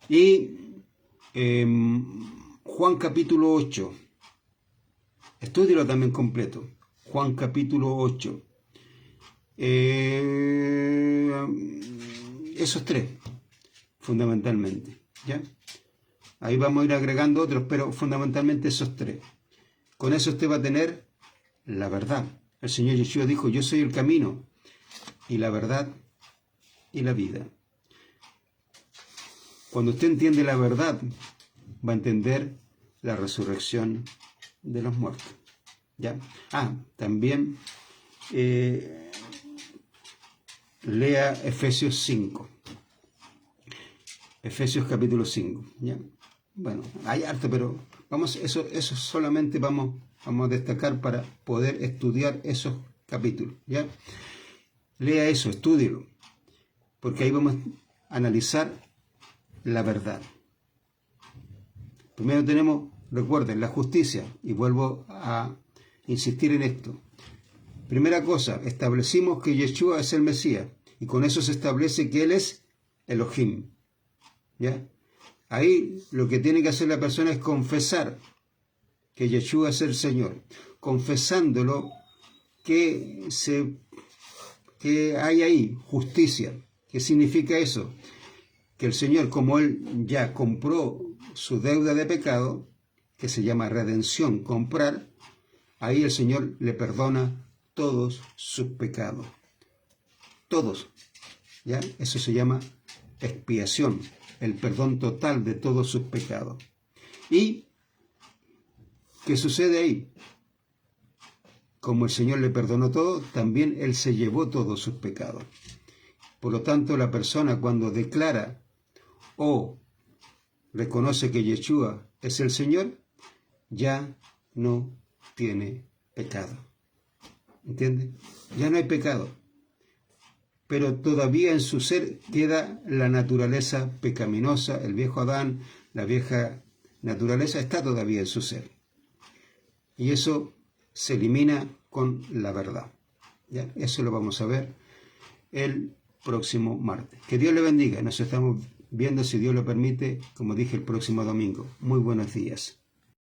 Y Juan capítulo 8, estúdielo también completo. Juan capítulo 8. esos tres, fundamentalmente, ¿ya? Ahí vamos a ir agregando otros, pero fundamentalmente esos tres. Con eso usted va a tener la verdad. El Señor Yeshua dijo, yo soy el camino y la verdad y la vida. Cuando usted entiende la verdad, va a entender la resurrección de los muertos, ¿ya? También lea Efesios 5. Efesios capítulo 5, ¿ya? Bueno, hay harto, pero eso solamente vamos a destacar para poder estudiar esos capítulos, ¿ya? Lea eso, estúdielo, porque ahí vamos a analizar la verdad. Primero tenemos, recuerden, la justicia, y vuelvo a insistir en esto. Primera cosa, establecimos que Yeshua es el Mesías, y con eso se establece que Él es Elohim, ¿ya? Ahí lo que tiene que hacer la persona es confesar que Yeshua es el Señor, confesándolo que hay ahí justicia. ¿Qué significa eso? Que el Señor, como Él ya compró su deuda de pecado, que se llama redención, comprar, ahí el Señor le perdona todos sus pecados. Todos, ¿ya? Eso se llama expiación, el perdón total de todos sus pecados. ¿Y qué sucede ahí? Como el Señor le perdonó todo, también Él se llevó todos sus pecados. Por lo tanto, la persona cuando declara o reconoce que Yeshua es el Señor, ya no tiene pecado. ¿Entiende? Ya no hay pecado. Pero todavía en su ser queda la naturaleza pecaminosa, el viejo Adán, la vieja naturaleza está todavía en su ser. Y eso se elimina con la verdad, ¿ya? Eso lo vamos a ver el próximo martes. Que Dios le bendiga. Nos estamos viendo, si Dios lo permite, como dije, el próximo domingo. Muy buenos días.